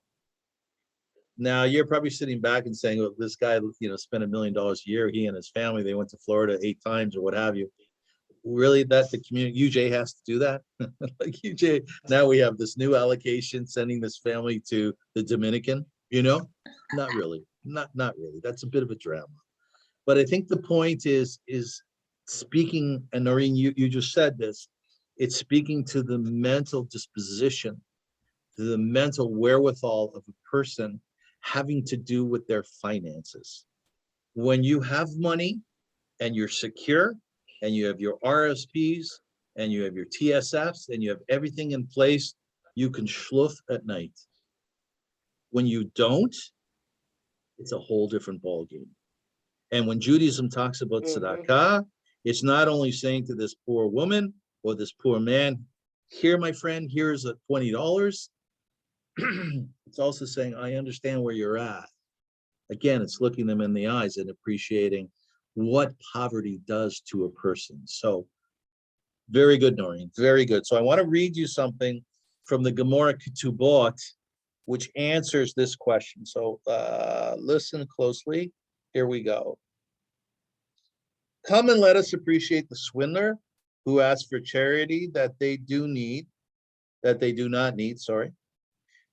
Now you're probably sitting back and saying, well, this guy, spent $1 million a year, he and his family, they went to Florida 8 times or what have you. Really, that the community, UJ has to do that? Like UJ, now we have this new allocation sending this family to the Dominican, not really, not really. That's a bit of a drama. But I think the point is speaking, and Noreen, you just said this, it's speaking to the mental disposition, to the mental wherewithal of a person having to do with their finances. When you have money and you're secure and you have your RSPs and you have your TSFs and you have everything in place, you can schluff at night. When you don't, it's a whole different ballgame. And when Judaism talks about tzedakah, it's not only saying to this poor woman or this poor man, here, my friend, here's a $20. It's also saying, I understand where you're at. Again, it's looking them in the eyes and appreciating what poverty does to a person. So very good, Noreen, very good. So I want to read you something from the Gemara Ketubot, which answers this question. So listen closely. Here we go. Come and let us appreciate the swindler who asks for charity that they do not need, sorry.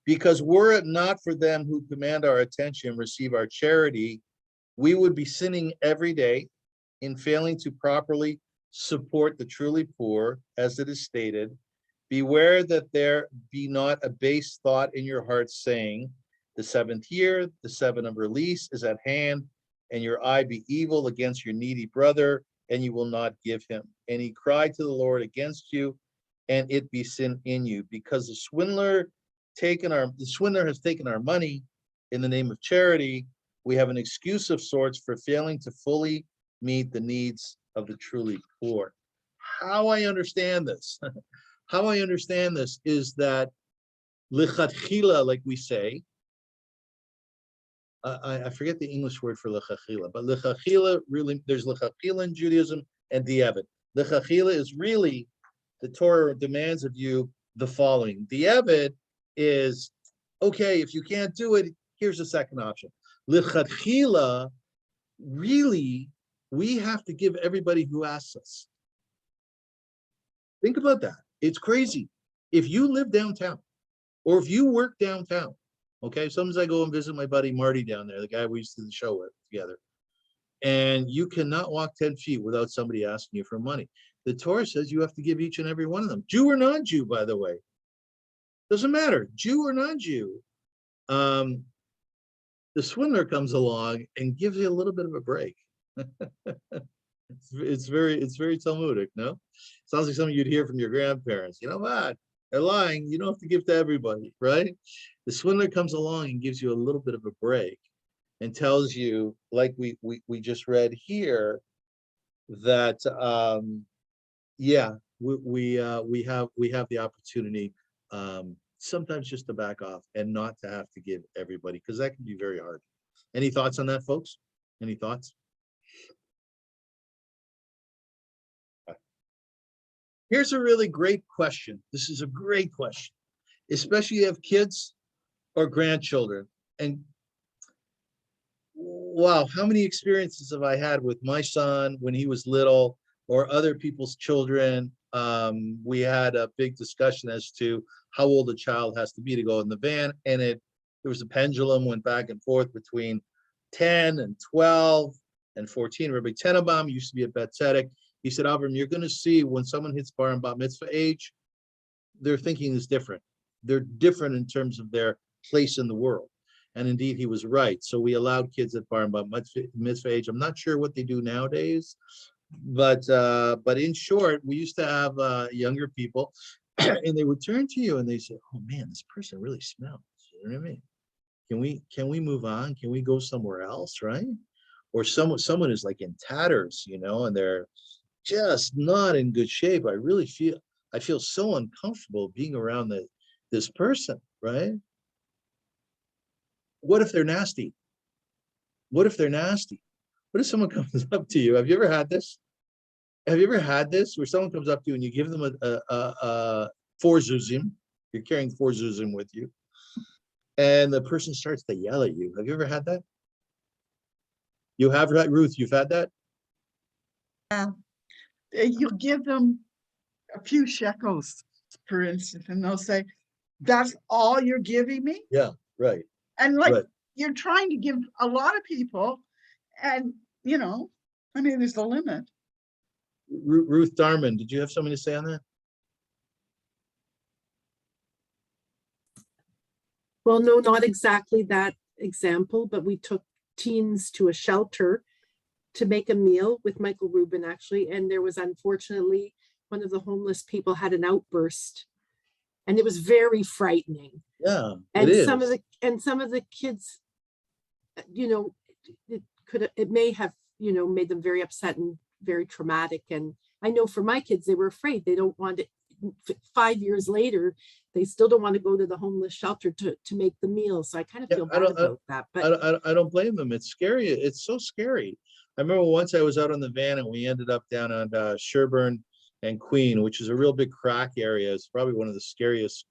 Because were it not for them who command our attention, receive our charity, we would be sinning every day in failing to properly support the truly poor, as it is stated. Beware that there be not a base thought in your heart saying, the 7th year, the 7 of release is at hand, and your eye be evil against your needy brother, and you will not give him. And he cried to the Lord against you, and it be sin in you, because the swindler has taken our money in the name of charity. We have an excuse of sorts for failing to fully meet the needs of the truly poor. How I understand this, is that lichatchila, like we say, I forget the English word for lichatchila, but lichatchila really, there's lichatchila in Judaism and di'evet. Lichatchila is really, the Torah demands of you the following. Di'evet is, okay, if you can't do it, here's the second option. Lichatchila, really, we have to give everybody who asks us. Think about that. It's crazy. If you live downtown, or if you work downtown, okay, sometimes I go and visit my buddy Marty down there, the guy we used to do the show with together, and you cannot walk 10 feet without somebody asking you for money. The Torah says you have to give each and every one of them, Jew or non-Jew, by the way. Doesn't matter, Jew or non-Jew. The swindler comes along and gives you a little bit of a break. It's very Talmudic, no? Sounds like something you'd hear from your grandparents. You know what? They're lying. You don't have to give to everybody, right? The swindler comes along and gives you a little bit of a break and tells you, like we just read here, that yeah, we have the opportunity sometimes just to back off and not to have to give everybody, because that can be very hard. Any thoughts on that, folks? Any thoughts? Here's a really great question. This is a great question, especially if you have kids or grandchildren. And wow, how many experiences have I had with my son when he was little, or other people's children? We had a big discussion as to how old a child has to be to go in the van, and there was a pendulum, went back and forth between 10 and 12 and 14. Rabbi Tenenbaum used to be a Bet Tzedek. He said, Avram, you're going to see when someone hits bar and bat mitzvah age, their thinking is different. They're different in terms of their place in the world. And indeed, he was right. So we allowed kids at bar and bat mitzvah age. I'm not sure what they do nowadays, but in short, we used to have younger people, and they would turn to you and they say, oh man, this person really smells. You know what I mean? Can we move on? Can we go somewhere else, right? Or someone is like in tatters, you know, and they're just not in good shape. I feel so uncomfortable being around this person, right? What if they're nasty? What if they're nasty? What if someone comes up to you? Have you ever had this? Have you ever had this where someone comes up to you and you give them a 4 zuzim? You're carrying 4 zuzim with you, and the person starts to yell at you. Have you ever had that? You have, Ruth? You've had that? You give them a few shekels, for instance, and they'll say, that's all you're giving me? Yeah, right. And like, right. You're trying to give a lot of people, and you know, I mean, there's a limit. Ruth Darman, did you have something to say on that? Well, no, not exactly that example, but we took teens to a shelter to make a meal with Michael Rubin, actually. And there was, unfortunately, one of the homeless people had an outburst And it was very frightening. Yeah, And it some of is. the kids, it may have, made them very upset and very traumatic. And I know for my kids, they were afraid. They don't want it. 5 years later, they still don't want to go to the homeless shelter to make the meals. So I kind of Yeah, feel bad about that. But I don't blame them. It's scary. It's so scary. I remember once I was out on the van and we ended up down on Sherburne and Queen, which is a real big crack area. It's probably one of the scariest,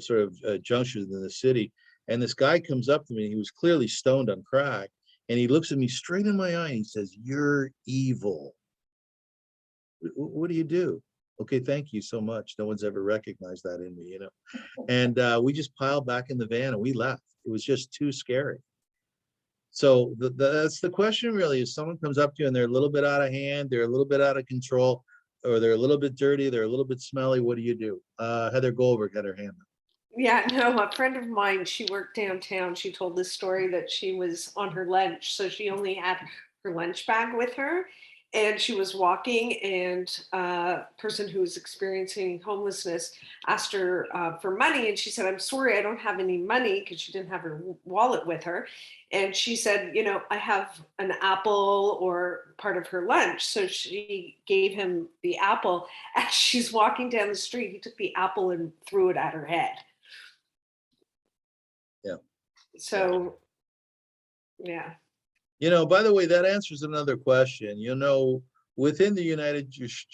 sort of junctions in the city. And this guy comes up to me. He was clearly stoned on crack, and he looks at me straight in my eye and he says, "You're evil. What do you do?" Okay, thank you so much. No one's ever recognized that in me, And we just piled back in the van and we left. It was just too scary. So that's the question really, is someone comes up to you and they're a little bit out of hand, they're a little bit out of control, or they're a little bit dirty, they're a little bit smelly, what do you do? Heather Goldberg had her hand up. Yeah, no, a friend of mine, she worked downtown. She told this story that she was on her lunch. So she only had her lunch bag with her. And she was walking, and a person who was experiencing homelessness asked her for money. And she said, "I'm sorry, I don't have any money," because she didn't have her wallet with her. And she said, "I have an apple or part of her lunch." So she gave him the apple. As she's walking down the street, he took the apple and threw it at her head. Yeah. So, yeah. By the way, that answers another question. Within the United Jewish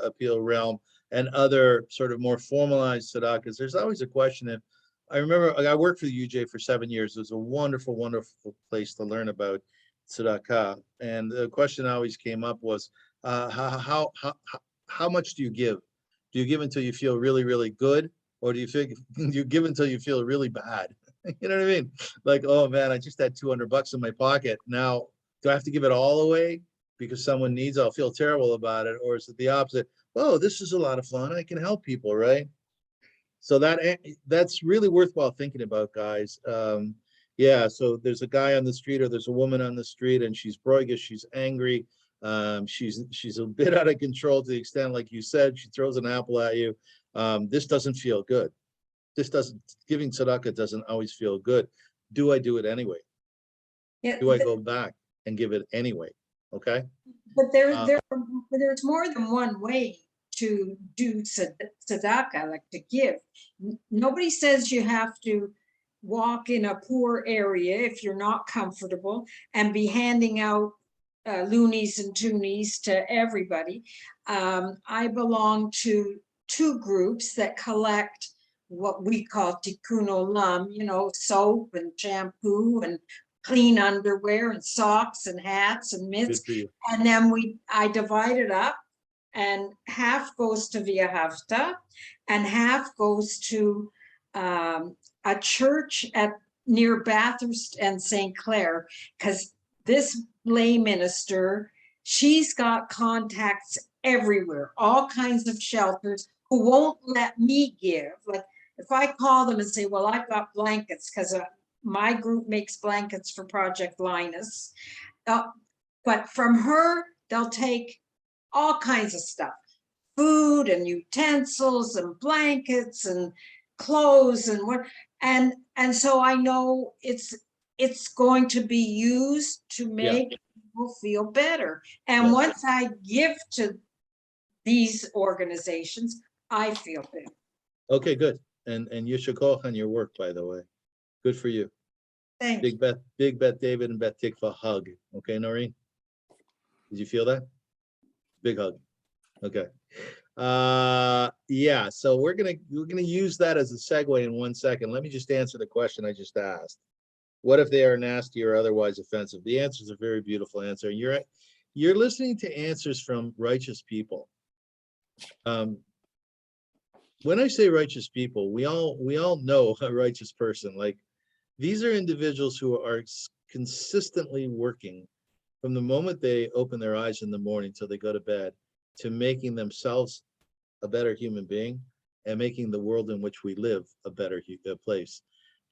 Appeal realm and other sort of more formalized tzedakahs, there's always a question. And I remember I worked for the UJ for 7 years. It was a wonderful, wonderful place to learn about tzedakah. And the question always came up was, how much do you give? Do you give until you feel really, really good? Or do you give until you feel really bad? You know what I mean? Like, oh man, I just had $200 in my pocket. Now, do I have to give it all away because someone needs it? I'll feel terrible about it. Or is it the opposite? Oh, this is a lot of fun. I can help people, right? So that's really worthwhile thinking about, guys. Yeah, so there's a guy on the street or there's a woman on the street and she's broigish, she's angry. She's a bit out of control to the extent, like you said, she throws an apple at you. This doesn't feel good. Giving tzedakah doesn't always feel good. Do I do it anyway? Yeah, Do I go back and give it anyway? Okay. but there's more than one way to do tzedakah, like to give. Nobody says you have to walk in a poor area if you're not comfortable and be handing out loonies and toonies to everybody. I belong to 2 groups that collect what we call tikkun olam, soap and shampoo and clean underwear and socks and hats and mitts. And then I divide it up, and half goes to Via Havta and half goes to a church near Bathurst and St. Clair, because this lay minister, she's got contacts everywhere, all kinds of shelters who won't let me give. Like if I call them and say, well, I've got blankets because my group makes blankets for Project Linus. But from her, they'll take all kinds of stuff, food and utensils and blankets and clothes and so I know it's going to be used to make people feel better. And once I give to these organizations, I feel better. Okay, good. And Yishakol on your work, by the way. Good for you. Thanks. Big Beth David and Beth Tikva hug. Okay, Noreen? Did you feel that? Big hug. Okay. Yeah, so we're gonna use that as a segue in 1 second. Let me just answer the question I just asked. What if they are nasty or otherwise offensive? The answer is a very beautiful answer. You're listening to answers from righteous people. When I say righteous people, we all know a righteous person. Like, these are individuals who are consistently working from the moment they open their eyes in the morning till they go to bed to making themselves a better human being and making the world in which we live a better place.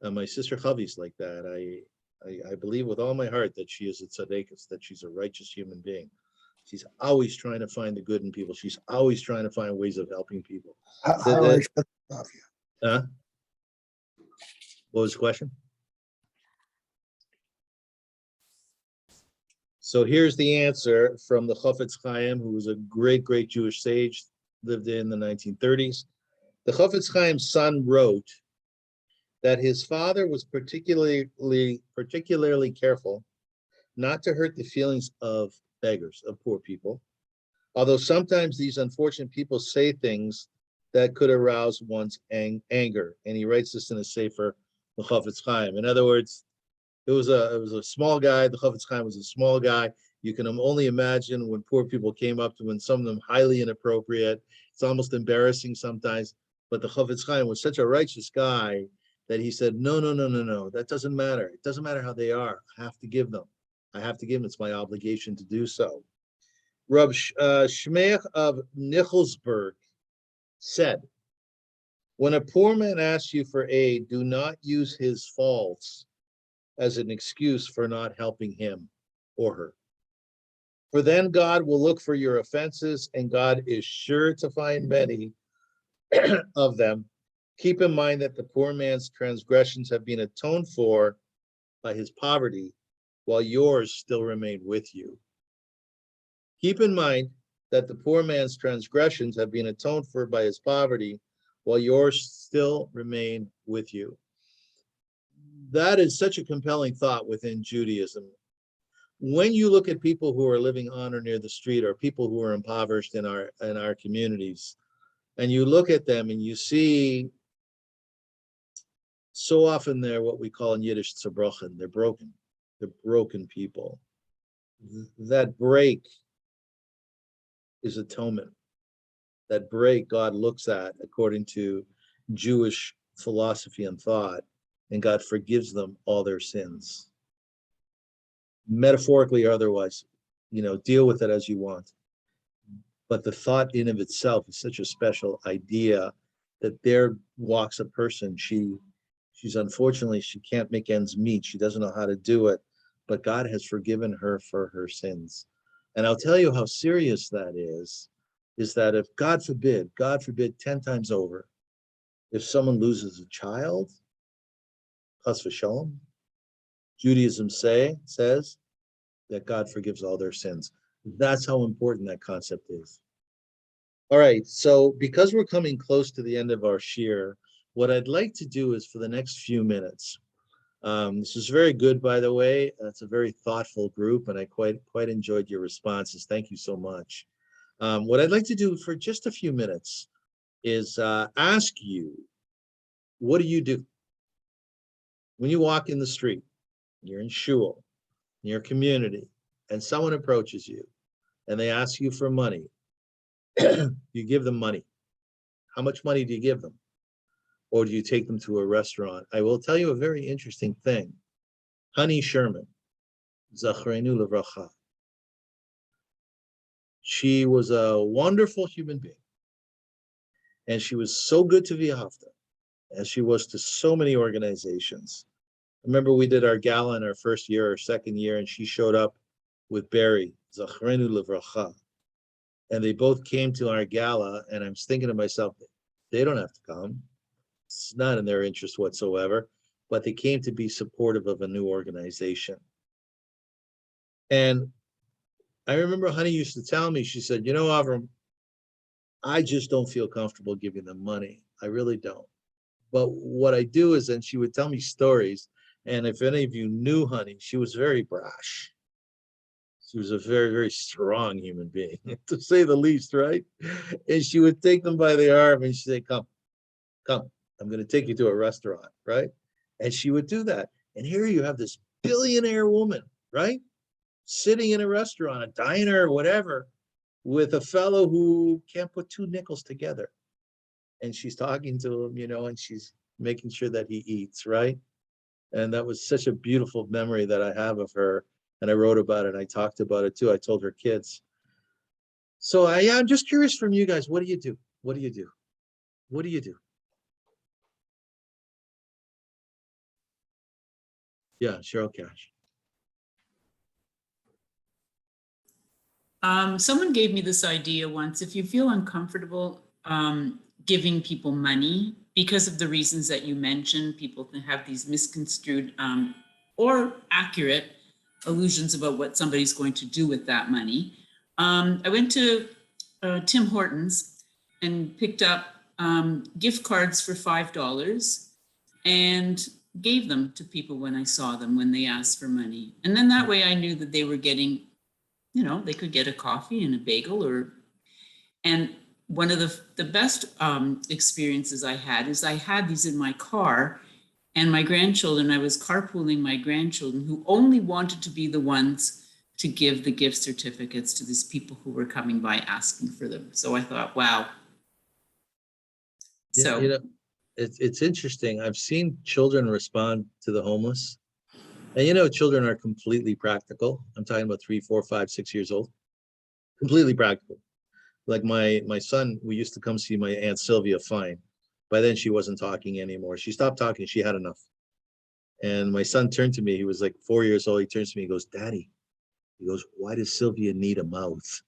My sister Chavi's like that. I believe with all my heart that she is a tzaddikus, that she's a righteous human being. She's always trying to find the good in people. She's always trying to find ways of helping people. How So do I that- shut this off? What was the question? So here's the answer from the Chofetz Chaim, who was a great, great Jewish sage, lived in the 1930s. The Chofetz Chaim's son wrote that his father was particularly careful not to hurt the feelings of beggars, of poor people, although sometimes these unfortunate people say things that could arouse one's anger. And he writes this in a sefer, the Chofetz Chaim. In other words, it was a small guy. The Chofetz Chaim was a small guy. You can only imagine when poor people came up to him, and some of them highly inappropriate. It's almost embarrassing sometimes. But the Chofetz Chaim was such a righteous guy that he said, no, no, no, no, no. That doesn't matter. It doesn't matter how they are. I have to give them. I have to give them. It's my obligation to do so. Rab Shmeach of Nichelsburg said, when a poor man asks you for aid, do not use his faults as an excuse for not helping him or her. For then God will look for your offenses, and God is sure to find many of them. Keep in mind that the poor man's transgressions have been atoned for by his poverty, while yours still remain with you. Keep in mind that the poor man's transgressions have been atoned for by his poverty, while yours still remain with you. That is such a compelling thought within Judaism. When you look at people who are living on or near the street, or people who are impoverished in our communities, and you look at them and you see so often they're what we call in Yiddish zerbrochen. They're broken. They're broken people. That break is atonement. That break God looks at according to Jewish philosophy and thought, and God forgives them all their sins. Metaphorically or otherwise, deal with it as you want. But the thought in of itself is such a special idea that there walks a person. She's unfortunately, she can't make ends meet. She doesn't know how to do it, but God has forgiven her for her sins. And I'll tell you how serious that is that if God forbid 10 times over, if someone loses a child, chas v'shalom, Judaism says that God forgives all their sins. That's how important that concept is. All right, so because we're coming close to the end of our shir, what I'd like to do is for the next few minutes, this is very good, by the way. It's a very thoughtful group, and I quite enjoyed your responses. Thank you so much. What I'd like to do for just a few minutes is ask you, what do you do when you walk in the street, you're in shul, in your community, and someone approaches you and they ask you for money? You give them money. How much money do you give them? Or do you take them to a restaurant? I will tell you a very interesting thing. Honey Sherman, Zachrenu Levracha. She was a wonderful human being. And she was so good to Vihavta, as she was to so many organizations. Remember, we did our gala in our first year or second year, and she showed up with Barry, Zachrenu Levracha. And they both came to our gala, and I'm thinking to myself, they don't have to come. It's not in their interest whatsoever, but they came to be supportive of a new organization. And I remember Honey used to tell me, she said, Avram, I just don't feel comfortable giving them money. I really don't. But what I do is, and she would tell me stories, and if any of you knew Honey, she was very brash. She was a very, very strong human being, to say the least, right? And she would take them by the arm and she'd say, come, I'm going to take you to a restaurant, right? And she would do that. And here you have this billionaire woman, right? Sitting in a restaurant, a diner, or whatever, with a fellow who can't put two nickels together. And she's talking to him, and she's making sure that he eats, right? And that was such a beautiful memory that I have of her. And I wrote about it. I talked about it too. I told her kids. So I'm just curious from you guys, what do you do? What do you do? What do you do? Yeah, Cheryl Cash. Someone gave me this idea once. If you feel uncomfortable giving people money because of the reasons that you mentioned, people can have these misconstrued or accurate illusions about what somebody's going to do with that money. I went to Tim Hortons and picked up gift cards for $5 and gave them to people when I saw them, when they asked for money. And then that way I knew that they were getting, you know, they could get a coffee and a bagel and one of the best experiences I had is I had these in my car and my grandchildren, I was carpooling my grandchildren who only wanted to be the ones to give the gift certificates to these people who were coming by asking for them. So I thought, wow. So, you know, it's interesting. I've seen children respond to the homeless. And you know, children are completely practical. I'm talking about 3, 4, 5, 6 years old. Completely practical. Like my son, we used to come see my Aunt Sylvia Fine. By then she wasn't talking anymore. She stopped talking. She had enough. And my son turned to me. He was like 4 years old. He turns to me. He goes, "Daddy," he goes, "why does Sylvia need a mouth?"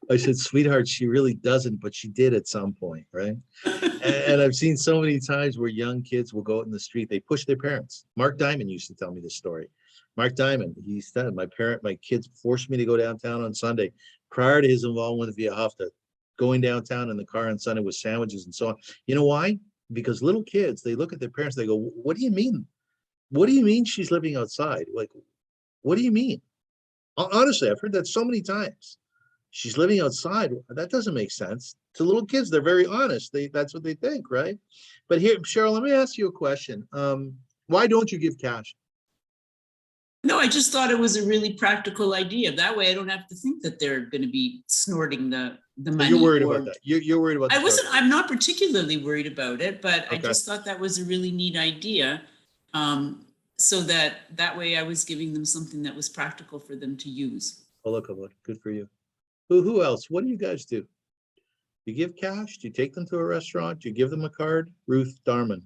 I said, "Sweetheart, she really doesn't, but she did at some point, right?" And I've seen so many times where young kids will go out in the street, they push their parents. Mark Diamond used to tell me this story. Mark Diamond, he said, my kids forced me to go downtown on Sunday prior to his involvement with Via Hafta, going downtown in the car on Sunday with sandwiches and so on. You know why? Because little kids, they look at their parents, they go, "What do you mean? What do you mean she's living outside? Like, what do you mean?" Honestly, I've heard that so many times. She's living outside. That doesn't make sense. To little kids, they're very honest. That's what they think, right? But here, Cheryl, let me ask you a question. Why don't you give cash? no, I just thought it was a really practical idea. That way I don't have to think that they're going to be snorting the money. You're worried about that. You're worried about that. I'm not particularly worried about it, but I Okay. just thought that was a really neat idea. So that way I was giving them something that was practical for them to use. Oh, look, good for you. Who else? What do you guys do? You give cash? Do you take them to a restaurant? Do you give them a card? Ruth Darman.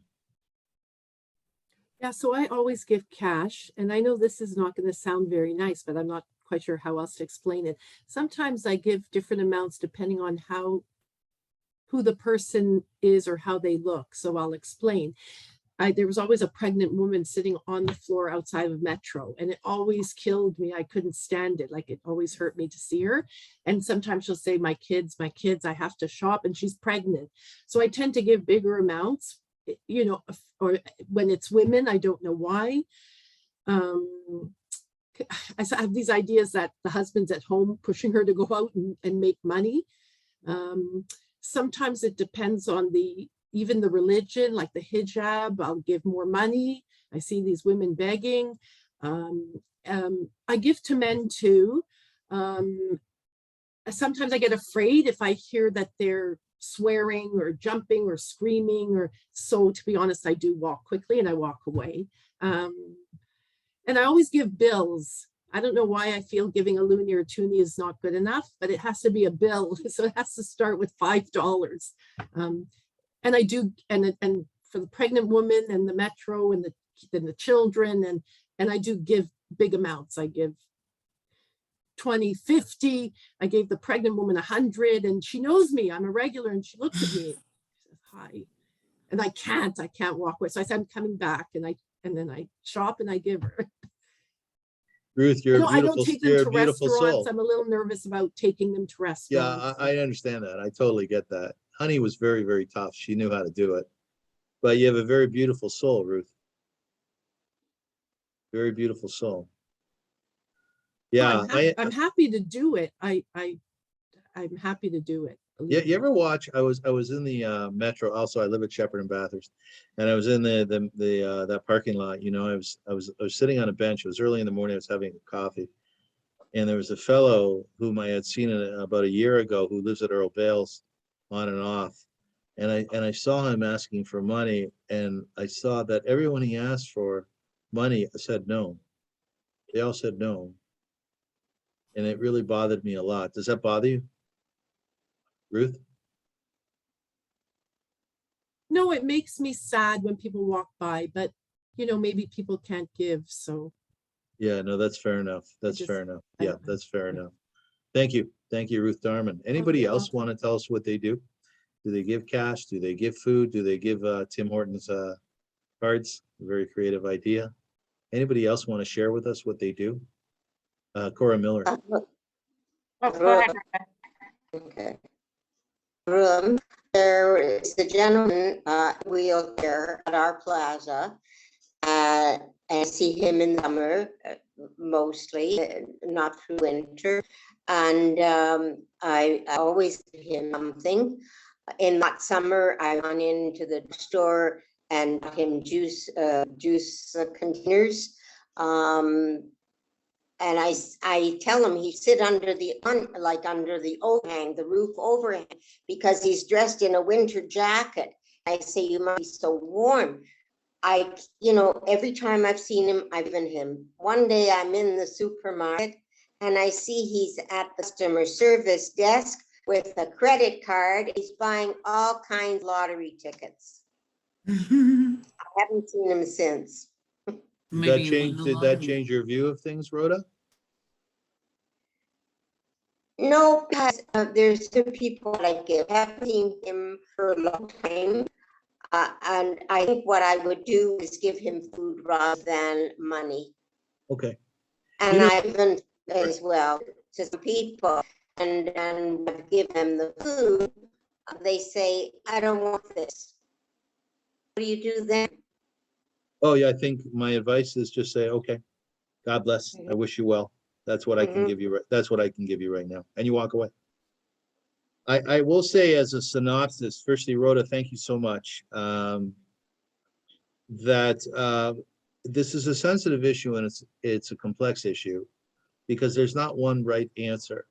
Yeah, so I always give cash, and I know this is not going to sound very nice, but I'm not quite sure how else to explain it. Sometimes I give different amounts depending on who the person is or how they look. So I'll explain. There was always a pregnant woman sitting on the floor outside of Metro, and it always killed me. I couldn't stand it. Like, it always hurt me to see her. And sometimes she'll say, my kids, I have to shop, and she's pregnant. So I tend to give bigger amounts, you know, or when it's women, I don't know why. I have these ideas that the husband's at home pushing her to go out and make money. Sometimes it depends on even the religion, like the hijab. I'll give more money. I see these women begging. I give to men too. Sometimes I get afraid if I hear that they're swearing or jumping or screaming, so to be honest, I do walk quickly and I walk away. And I always give bills. I don't know why I feel giving a loonie or toonie is not good enough, but it has to be a bill. So it has to start with $5. And I do, and for the pregnant woman and the Metro and the children, and I do give big amounts. I give 20, 50. I gave the pregnant woman 100, and she knows me. I'm a regular, and she looks at me. She says, "Hi," and I can't walk away. So I said, "I'm coming back," and then I shop and I give her. Ruth, you're a I beautiful, don't take them you're to a beautiful restaurants. soul. I'm a little nervous about taking them to restaurants. Yeah, I understand that. I totally get that. Honey was very, very tough. She knew how to do it. But you have a very beautiful soul, Ruth. Very beautiful soul. Yeah, I'm happy to do it. I'm happy to do it. Yeah, you ever watch? I was in the Metro. Also, I live at Shepherd and Bathurst, and I was in that parking lot. You know, I was sitting on a bench. It was early in the morning. I was having coffee, and there was a fellow whom I had seen about a year ago who lives at Earl Bales, on and off, and I saw him asking for money, and I saw that everyone he asked for money said no. They all said no, and it really bothered me a lot. Does that bother you, Ruth? No, it makes me sad when people walk by, but maybe people can't give. So Yeah, no, that's fair enough. That's just- fair enough. I Yeah, don't know. that's fair enough. Thank you. Thank you, Ruth Darman. Anybody you're else want to tell us what they do? Do they give cash? Do they give food? Do they give Tim Hortons cards? Very creative idea. Anybody else want to share with us what they do? Cora Miller. Oh, go ahead, Rhonda. Okay. Room, there is the gentleman, wheelchair at our plaza. I see him in summer, mostly, not through winter. And I always give him something. In that summer, I went into the store and got him juice containers. And I tell him he sit under the under the overhang, the roof overhang, because he's dressed in a winter jacket. I say, you must be so warm. Every time I've seen him, I've given him. One day I'm in the supermarket and I see he's at the customer service desk with a credit card. He's buying all kinds of lottery tickets. I haven't seen him since. Maybe you won the Did that lottery. change your view of things, Rhoda? No, because there's two people I give. I haven't seen him for a long time. And I think what I would do is give him food rather than money. Okay. And I've given as well to some people, and I've given them the food. They say, I don't want this. What do you do then? Oh, yeah, I think my advice is just say, okay, God bless. I wish you well. That's what I can give you. That's what I can give you right now. And you walk away. I will say as a synopsis, firstly, Rhoda, thank you so much. That this is a sensitive issue and it's a complex issue because there's not one right answer.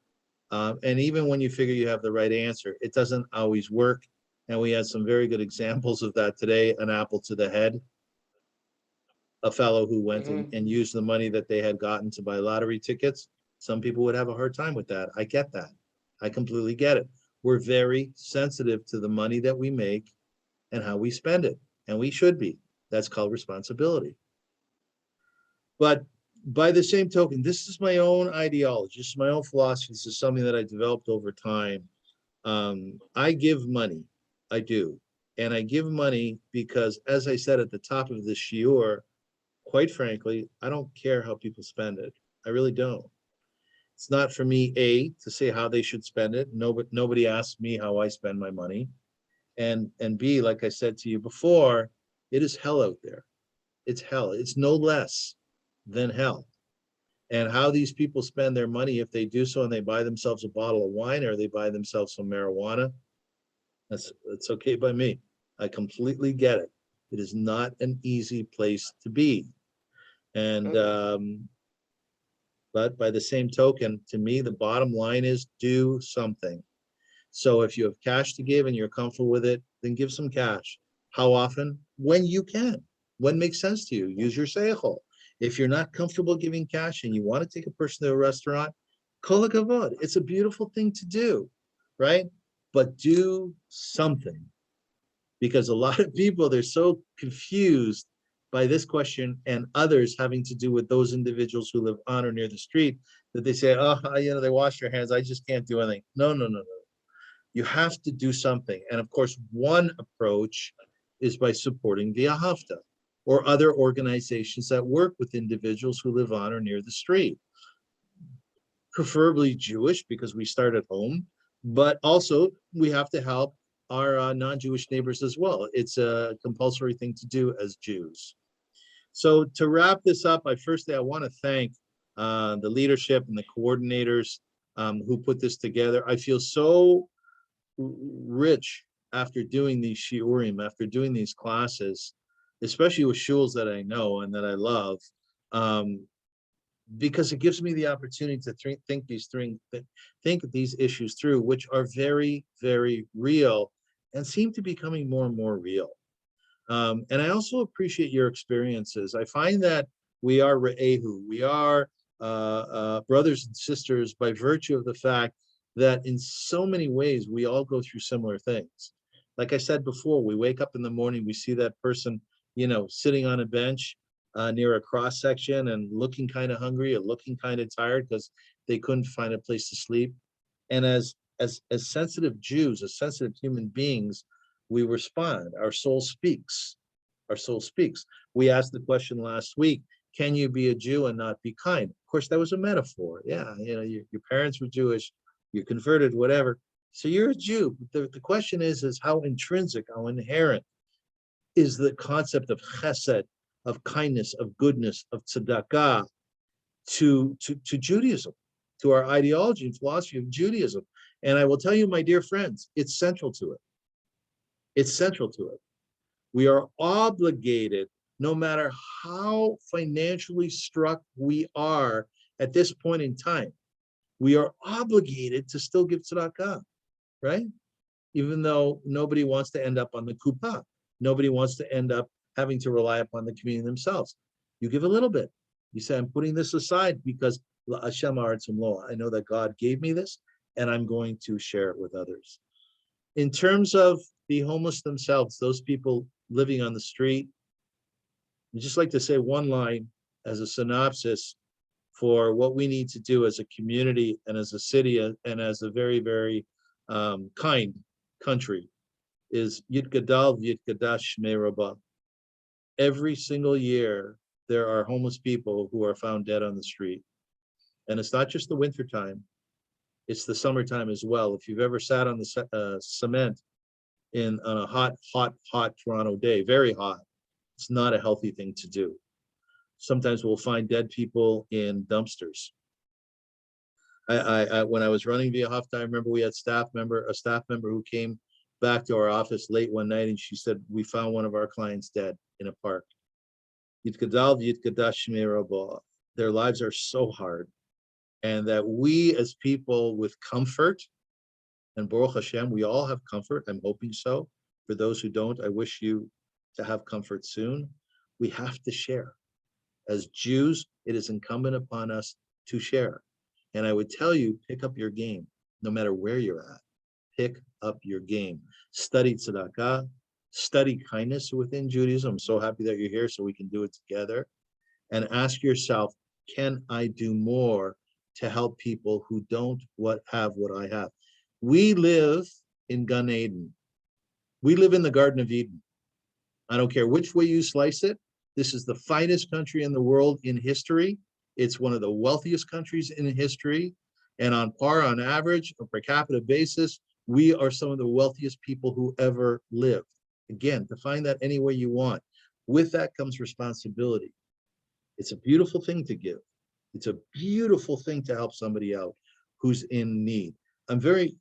And even when you figure you have the right answer, it doesn't always work. And we had some very good examples of that today. An apple to the head, a fellow who went and used the money that they had gotten to buy lottery tickets. Some people would have a hard time with that. I get that. I completely get it. We're very sensitive to the money that we make and how we spend it. And we should be. That's called responsibility. But by the same token, this is my own ideology, this is my own philosophy. This is something that I developed over time. I give money, I do. And I give money because, as I said at the top of the shiur, quite frankly, I don't care how people spend it. I really don't. It's not for me, A, to say how they should spend it. Nobody asks me how I spend my money. And B, like I said to you before, it is hell out there. It's hell. It's no less than hell. And how these people spend their money, if they do so and they buy themselves a bottle of wine or they buy themselves some marijuana, that's okay by me. I completely get it. It is not an easy place to be. And but by the same token, to me, the bottom line is do something. So if you have cash to give and you're comfortable with it, then give some cash. How often? When you can. When makes sense to you. Use your seichel. If you're not comfortable giving cash and you want to take a person to a restaurant, kol hakavod. It's a beautiful thing to do, right? But do something. Because a lot of people, they're so confused by this question and others having to do with those individuals who live on or near the street that they say, oh, they wash their hands. I just can't do anything. No. You have to do something. And of course, one approach is by supporting the Ahavta or other organizations that work with individuals who live on or near the street. Preferably Jewish, because we start at home, but also we have to help our non-Jewish neighbors as well. It's a compulsory thing to do as Jews. So to wrap this up, I want to thank the leadership and the coordinators who put this together. I feel so rich after doing these shiurim, after doing these classes, especially with shuls that I know and that I love, because it gives me the opportunity to think these issues through, which are very, very real and seem to be becoming more and more real. And I also appreciate your experiences. I find that we are re'ehu, we are brothers and sisters by virtue of the fact that in so many ways we all go through similar things. Like I said before, we wake up in the morning, we see that person, sitting on a bench, near a cross section and looking kind of hungry or looking kind of tired because they couldn't find a place to sleep. And as sensitive Jews, as sensitive human beings, we respond. Our soul speaks. Our soul speaks. We asked the question last week, can you be a Jew and not be kind? Of course, that was a metaphor. Yeah, you know, your parents were Jewish, you converted, whatever. So you're a Jew. The question is how intrinsic, how inherent is the concept of chesed, of kindness, of goodness, of tzedakah to Judaism, to our ideology and philosophy of Judaism. And I will tell you, my dear friends, it's central to it. It's central to it. We are obligated, no matter how financially struck we are at this point in time, we are obligated to still give tzedakah, right? Even though nobody wants to end up on the kuppah. Nobody wants to end up having to rely upon the community themselves. You give a little bit. You say, I'm putting this aside because Hashem ha'aretz umloa. I know that God gave me this and I'm going to share it with others. In terms of the homeless themselves, those people living on the street, I'd just like to say one line as a synopsis for what we need to do as a community and as a city and as a very, very kind country is Yitgadal V'Yitgadash Shmei Rabbah. Every single year, there are homeless people who are found dead on the street. And it's not just the winter time, it's the summertime as well. If you've ever sat on the cement on a hot Toronto day, very hot, it's not a healthy thing to do. Sometimes we'll find dead people in dumpsters. When I was running Via Hafta, I remember we had a staff member who came back to our office late one night and she said, we found one of our clients dead in a park. Their lives are so hard. And that we as people with comfort, and Baruch Hashem, we all have comfort, I'm hoping so. For those who don't, I wish you to have comfort soon. We have to share. As Jews, it is incumbent upon us to share. And I would tell you, pick up your game, no matter where you're at. Pick up your game. Study tzedakah, study kindness within Judaism. I'm so happy that you're here so we can do it together. And ask yourself, can I do more to help people who don't have what I have? We live in Gan Eden. We live in the Garden of Eden. I don't care which way you slice it. This is the finest country in the world in history. It's one of the wealthiest countries in history. And on par, on average, on per capita basis, we are some of the wealthiest people who ever lived. Again, define that any way you want. With that comes responsibility. It's a beautiful thing to give. It's a beautiful thing to help somebody out who's in need. I'm very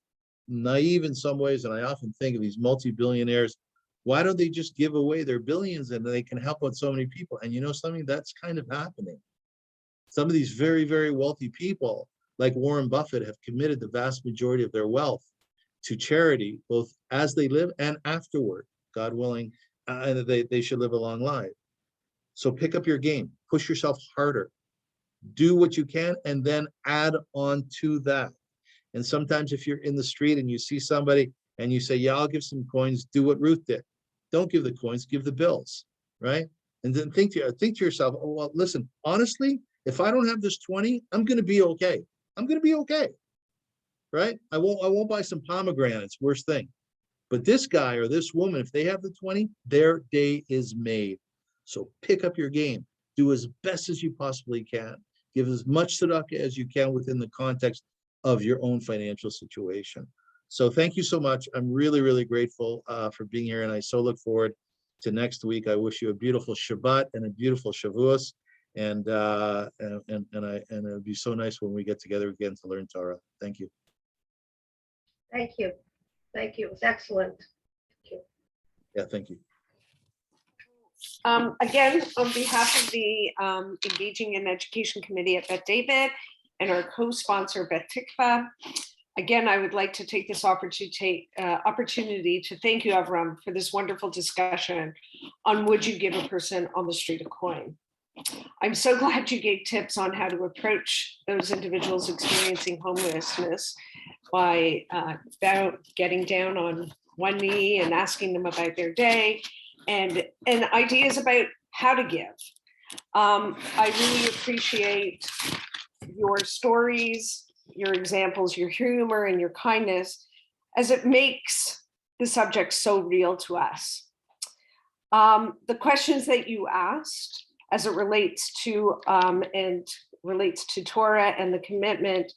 naive in some ways, and I often think of these multi-billionaires. Why don't they just give away their billions and they can help out so many people? And you know something, that's kind of happening. Some of these very, very wealthy people, like Warren Buffett, have committed the vast majority of their wealth to charity, both as they live and afterward, God willing, and they should live a long life. So pick up your game, push yourself harder, do what you can, and then add on to that. And sometimes if you're in the street and you see somebody and you say, yeah, I'll give some coins, do what Ruth did. Don't give the coins, give the bills, right? And then think to yourself, oh, well, listen, honestly, if I don't have this 20, I'm going to be okay. I'm going to be okay, right? I won't buy some pomegranates, worst thing. But this guy or this woman, if they have the 20, their day is made. So pick up your game, do as best as you possibly can, give as much tzedakah as you can within the context of your own financial situation. So thank you so much. I'm really, really grateful for being here, and I so look forward to next week. I wish you a beautiful Shabbat and a beautiful Shavuos, and it would be so nice when we get together again to learn Torah. Thank you. Thank you. Thank you. It was excellent. Thank you. Yeah, thank you. Again, on behalf of the Engaging in Education Committee at Beth David and our co-sponsor, Beth Tikva, again, I would like to take this opportunity to thank you, Avram, for this wonderful discussion on would you give a person on the street a coin. I'm so glad you gave tips on how to approach those individuals experiencing homelessness by getting down on one knee and asking them about their day, and ideas about how to give. I really appreciate your stories, your examples, your humor, and your kindness, as it makes the subject so real to us. The questions that you asked as it relates to Torah and the commitment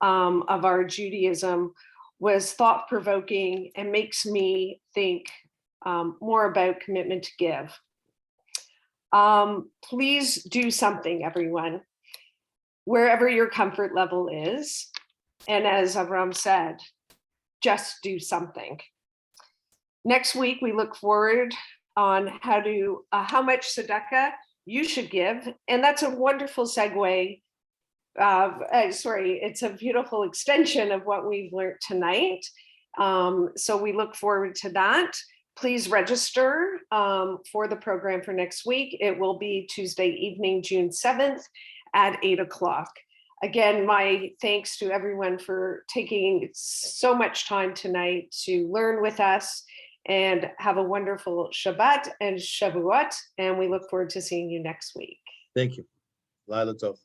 of our Judaism was thought-provoking and makes me think more about commitment to give. Please do something, everyone, wherever your comfort level is. And as Avram said, just do something. Next week, we look forward on how much tzedakah you should give. And that's a wonderful segue. It's a beautiful extension of what we've learned tonight. So we look forward to that. Please register for the program for next week. It will be Tuesday evening, June 7th at 8 o'clock. Again, my thanks to everyone for taking so much time tonight to learn with us, and have a wonderful Shabbat and Shavuot. And we look forward to seeing you next week. Thank you. Laila Tov.